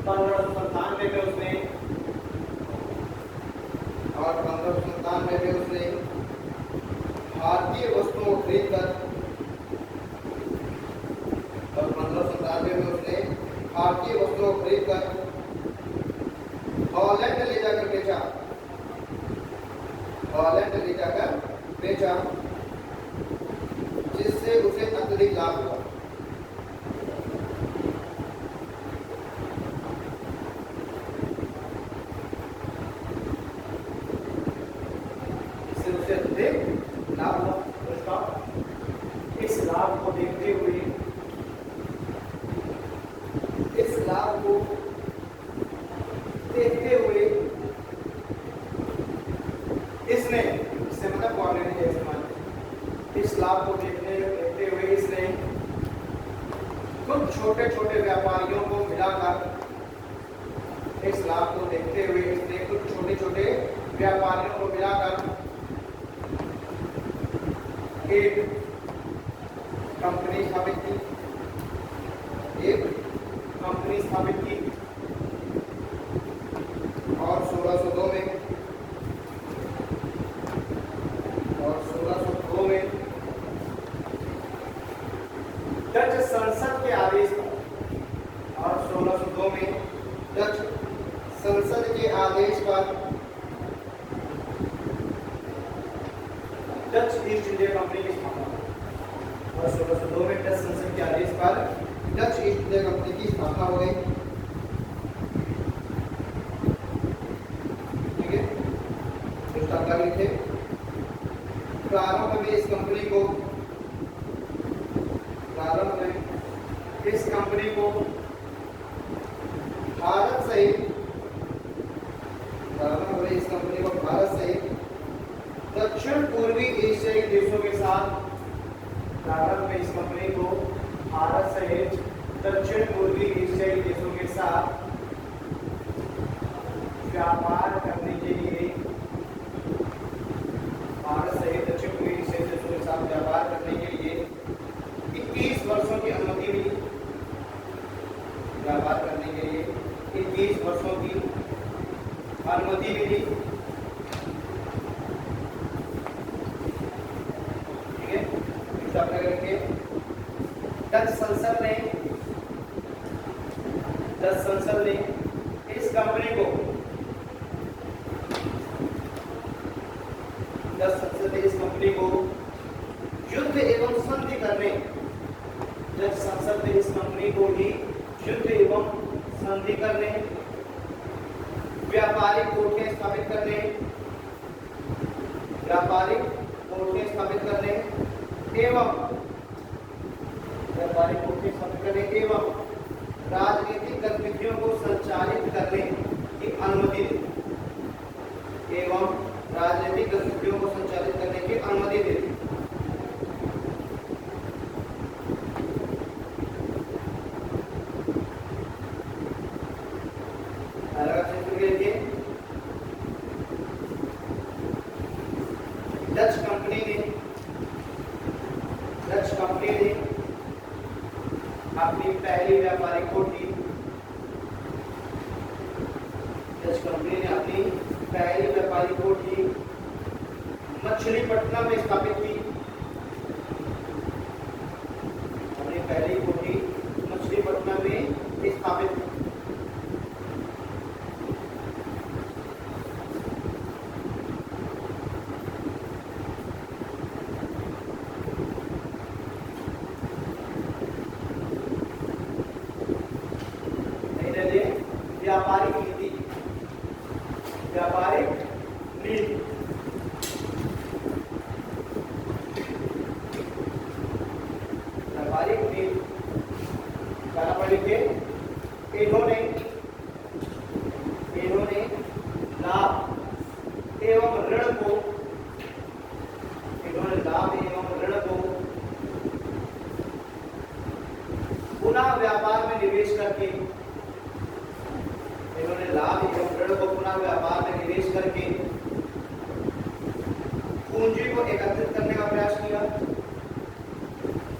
1597 में उसने 1597 में उसने भारतीय वस्तुओं को खरीद कर, और 1597 में उसने भारतीय वस्तुओं को खरीद कर हॉलैंड ले जाकर बेचा, हॉलैंड ले जाकर बेचा, जिससे उसे अत्यधिक लाभ हुआ। इससे उसे अत्यधिक लाभ हुआ। उसका इस लाभ को देखते हुए, इस लाभ को देखते हुए इसने, इससे मतलब क्वालिटी है इस्तेमाल, इस लाभ को देखते हुए इसने कुछ छोटे छोटे व्यापारियों को मिलाकर, इस लाभ को देखते हुए इसने कुछ छोटे छोटे व्यापारियों को मिलाकर एक कंपनी स्थापित की, एक कंपनी स्थापित की और 1602 में डच संसद के आदेश पर, और 1602 में डच संसद के आदेश पर डच ईस्ट इंडिया कंपनी की स्थापना, और 1602 में डच संसद के आदेश पर डच ईस्ट इंडिया कंपनी की स्थापना हो गई, ठीक है। स्थापना लिखे, प्रारंभ में इस कंपनी को, प्रारंभ में इस कंपनी को भारत सहित, प्रारंभ में इस कंपनी को भारत सहित दक्षिण पूर्वी एशियाई देशों के साथ, प्रारंभ में इस कंपनी को भारत सहित दक्षिण पूर्वी एशियाई देशों के साथ व्यापार करने के लिए, भारत सहित दक्षिण पूर्वी एशियाई देशों के साथ व्यापार करने के लिए 21 वर्षों की अनुमति मिली, व्यापार करने के लिए 21 वर्षों की अनुमति मिली, ठीक है। डच संसद ने इस कंपनी को, डच संसद ने इस कंपनी व्यापारिक कोठियां स्थापित करने, व्यापारिक कोठियां स्थापित करने एवं व्यापारिक कोठियां स्थापित करने एवं राजनीतिक गतिविधियों को संचालित करने की अनुमति दे, एवं राजनीतिक गतिविधियों को संचालित करने की अनुमति दे। डच कंपनी ने अपनी पहली व्यापारिक कोठी, डच कंपनी ने अपनी पहली व्यापारिक कोठी मछलीपट्टनम में स्थापित की। अपनी पहली कोठी मछलीपट्टनम में स्थापित की। व्यापारिक नीति, व्यापारिक नीति, व्यापारिक नीति क्या पढ़ लिखिए। इन्होंने लाभ एवं ऋण को, इन्होंने लाभ एवं ऋण को पुनः व्यापार में निवेश करके, इन्होंने लाभ एवं ऋण को पुनः व्यापार में निवेश करके पूंजी को एकत्रित करने का प्रयास किया।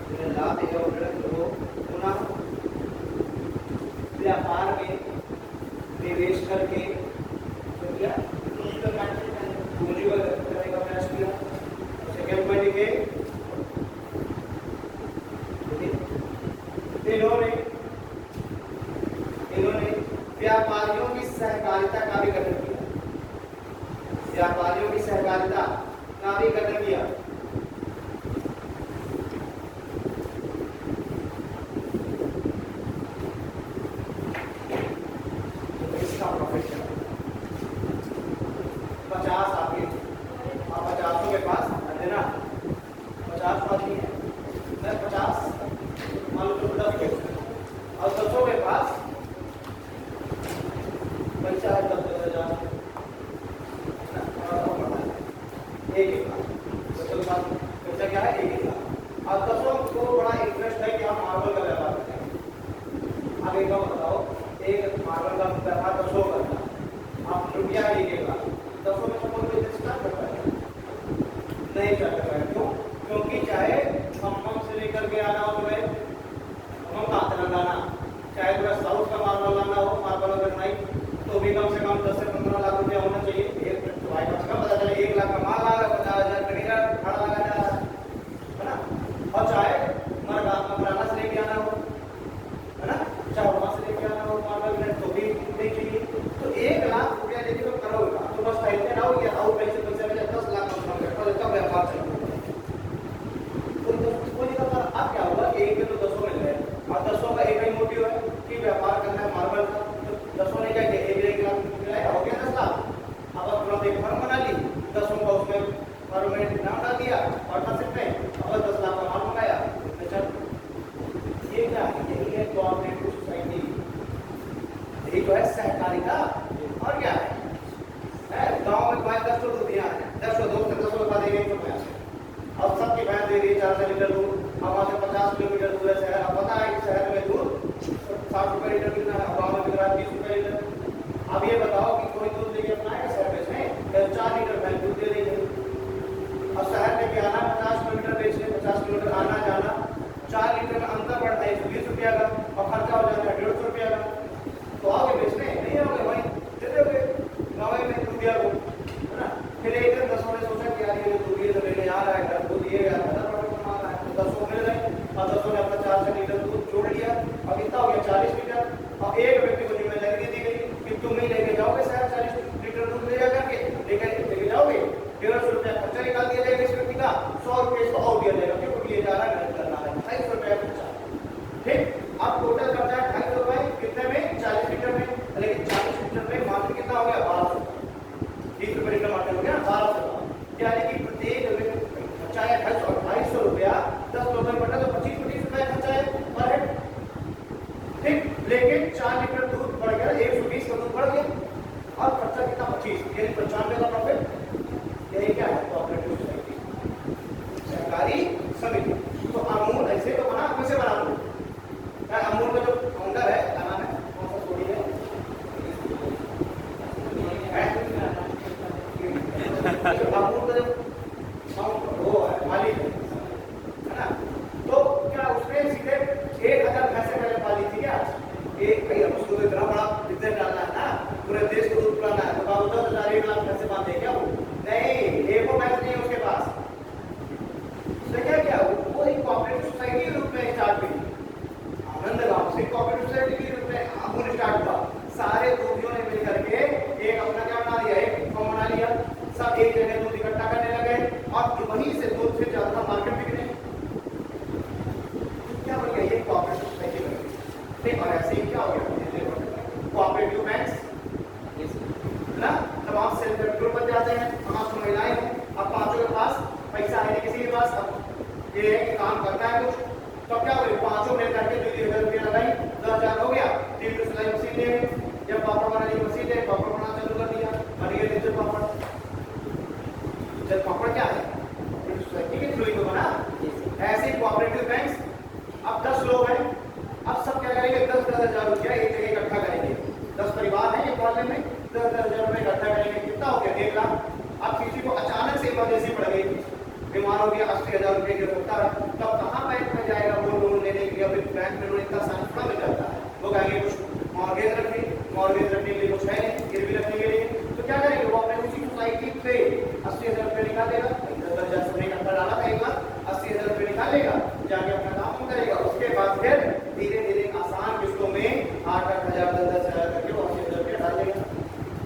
इन्होंने लाभ एवं ऋण को पुनः व्यापार में निवेश करके पूंजी को एकत्रित करने का प्रयास किया। सेकेंड पॉइंट लिखे, इन्होंने व्यापारियों की सहकारिता का भी गठन किया, व्यापारियों की सहकारिता का भी गठन किया। तो इसका प्रोफेशन 50 आपके, आप 50 के पास है ना, 50 बात नहीं है, 50 मान लो 10 के और 10 के पास पंचायत पैसा क्या है, 1 लाख। और 10 को बड़ा इंटरेस्ट है कि हम मार्बल का व्यापार करें। आप एक बात बताओ, एक मार्बल का व्यापार 10 करना, आप रुपया 1 लाख, 10 में सपोज बिजनेस स्टार्ट करता है, नहीं स्टार्ट कर रहा है। क्यों? क्योंकि चाहे हम से लेकर के आना हो, तुम्हें हम कहाँ से लगाना, चाहे पूरा साउथ का मार्बल लाना हो, मार्बल अगर नहीं तो भी कम से कम 10 से 15 लाख रुपया होना चाहिए। एक भाई कम से कम पता चले 1 लाख का माल आ रहा है, 50,000 खरीदा खड़ा लगा जा रहा है ना। और चाहे मरगाना से लेके आना हो, है ना, चाहे वहां से लेके आना हो मार्बल ग्रेड, तो भी नहीं चाहिए। तो 1 लाख रुपया लेके तो करोगे, तो बस कहते ना हो कि और पैसे में 10 लाख का व्यापार चल रहा है। अब क्या होगा, एक में तो 10 मिल रहे हैं और 10 का एक ही मोटिव है कि व्यापार करना है मार्बल का। 10 ने क्या किया, 1 लाख मिलाया, हो गया 10 लाख। अब तुरंत एक फर्म बना ली, 10 का उसमें फर्म में नाम डाल दिया पार्टनरशिप में, और 10 लाख का माल मंगाया। ये क्या है, यही है कोऑपरेटिव सोसाइटी, यही तो है सहकारिता। और क्या है, गाँव में 5-10 दूधियाँ हैं, 10 2 से 10 रुपया देंगे तो पैसे, अब सबकी भैंस दे रही है 400 लीटर दूध। वहाँ से 50 किलोमीटर दूर है शहर, अब पता है कि शहर में दूध 60 रुपये लीटर कितना है, गाँव में बिक रहा है 30 रुपये लीटर। अब ये बताओ कि कोई दूध लेके अपना है शहर में 4 लीटर भैंस दूध दे रही है, और शहर लेके आना 50 किलोमीटर बेचने, 50 किलोमीटर आना जाना, 4 लीटर का अंतर बढ़ता है 120 रुपया का, और खर्चा हो जाता है 150 रुपया का। तो आओगे बेचने, नहीं आओगे, वहीं दे दोगे गाँव में दूधिया को, है ना। फिर एक दिन 10 ने सोचा कि यार ये दूध ये तो लेने आ रहा है, घर दूध ये यार 10 मिल रहे, और 10 ने अपना 400 लीटर दूध जोड़ लिया, अब कितना हो गया 40 लीटर। और एक व्यक्ति को जिम्मेदारी दे दी गई कि तुम ही लेके जाओगे शहर 40 लीटर दूध ले जाकर के लेके जाओगे, 150 रुपया खर्चा निकाल दिया जाएगा इस व्यक्ति का, 100 रुपये इसको और दिया जाएगा क्योंकि ये जा रहा है मेहनत करना है, 250 रुपया खर्चा। ठीक, अब टोटल खर्चा है 250 रुपये, कितने में, 40 लीटर में, लेकिन 40 लीटर में मात्र कितना हो गया 1200 25 यानी 95 का प्रॉफिट, यही क्या है कोऑपरेटिव सोसाइटी, सहकारी समिति। तो अमूल ऐसे तो बना, कैसे बना दो, अमूल का जो फाउंडर है क्या नाम है, कौन सा सोडी है, अमूल का जो वो है मालिक है ना, तो क्या उसने सीधे 1000 भैंसे पहले पाली थी क्या, एक भाई उसको इतना बड़ा बिजनेस डालना है ना, पूरे देश को दूध पिलाना है, तो बाबू 10,000 1 लाख भैंसे बांधे क्या वो, नहीं एक वो भैंस नहीं है उसके पास, तो क्या क्या वो एक कोऑपरेटिव सोसाइटी के रूप में स्टार्ट हुई, आनंद गांव से कोऑपरेटिव सोसाइटी के रूप में अमूल स्टार्ट हुआ, सारे दूधियों ने मिलकर के एक अपना क्या बना लिया, एक फॉर्म बना लिया, सब एक जगह दूध इकट्ठा करने लगे और वहीं से दूध से ज्यादा मार्केट बिकने, क्या बन गया ये कोऑपरेटिव सोसाइटी बन गई। और ऐसे ही क्या हो गया कोऑपरेटिव बैंक्स ना, जब आप सेल्फ हेल्प ग्रुप बन जाते हैं, 5 महिलाएं हैं, अब 5 के पास पैसा है किसी के पास, अब ये है कि काम करना है कुछ, तो क्या हो, 5 मिलकर के 2,000 रुपया लगाई, 10,000 हो गया, 3 सिलाई मशीन ले, जब पापड़ बनाने की मशीन ले, पापड़ बनाना चालू कर दिया, बन गए डिजिटल पापड़। जब पापड़ क्या है सोसाइटी के थ्रू ही तो बना, ऐसे कोऑपरेटिव बैंक्स, अब 10 लोग हैं, अब सब क्या करेंगे, 10,000 रुपया एक जगह इकट्ठा करेंगे, 10 परिवार हैं एक मोहल्ले में, 10,000 रुपये इकट्ठा करेंगे, कितना हो गया 1 लाख। अब किसी को अचानक से इमरजेंसी पड़ गई, बीमार हो गया, 80,000 रुपये की होता है, तब कहाँ बैंक में जाएगा वो लोन लेने के लिए, फिर बैंक में लोन इतना आसान थोड़ा मिल जाता है, वो कहेंगे कुछ मॉर्गेज रखने के लिए कुछ है नहीं, गिरवी रखने के लिए, तो क्या करेंगे वो अपने उसी सोसाइटी पे 80,000 रुपये निकाल देगा, 10,000 रुपये इकट्ठा डाला था एक बार, 80,000 रुपये निकालेगा, जाके अपना काम करेगा, उसके बाद फिर धीरे धीरे आसान किस्तों में 8,000 10,000 करके वो 80,000 रुपये डाल देगा।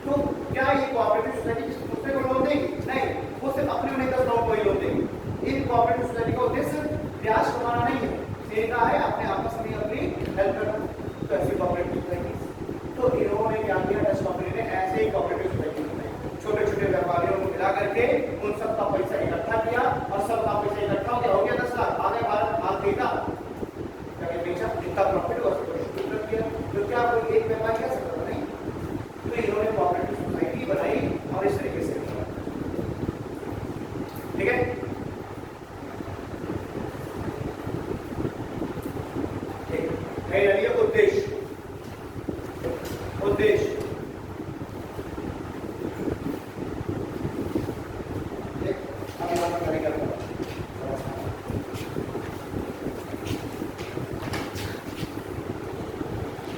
तो क्या ये कोऑपरेटिव सोसाइटी दूसरे को लोन देगी, नहीं, वो सिर्फ अपने उन्हें 10 लोगों को ही लोन देगी। इन कोऑपरेटिव सोसाइटी का उद्देश्य ब्याज कमाना नहीं है, सीधा है अपने आपस में अपनी हेल्प करना, तो ऐसी कोऑपरेटिव सोसाइटी, तो इन्होंने क्या किया, डच कंपनी ने ऐसे ही कोऑपरेटिव सोसाइटी बनाई, छोटे छोटे व्यापारियों को मिला करके उन सबका पैसा इकट्ठा किया और सबका पैसा इकट्ठा हो गया 10 लाख, आगे भारत माल खरीदा, बेचा, जितना प्रॉफिट हुआ उसको डिस्ट्रीब्यूट किया, तो क्या कोई एक व्यापारी कर सकता नहीं, तो इन्होंने कोऑपरेटिव सोसाइटी बनाई और इस तरीके से, ठीक है। उद्देश्य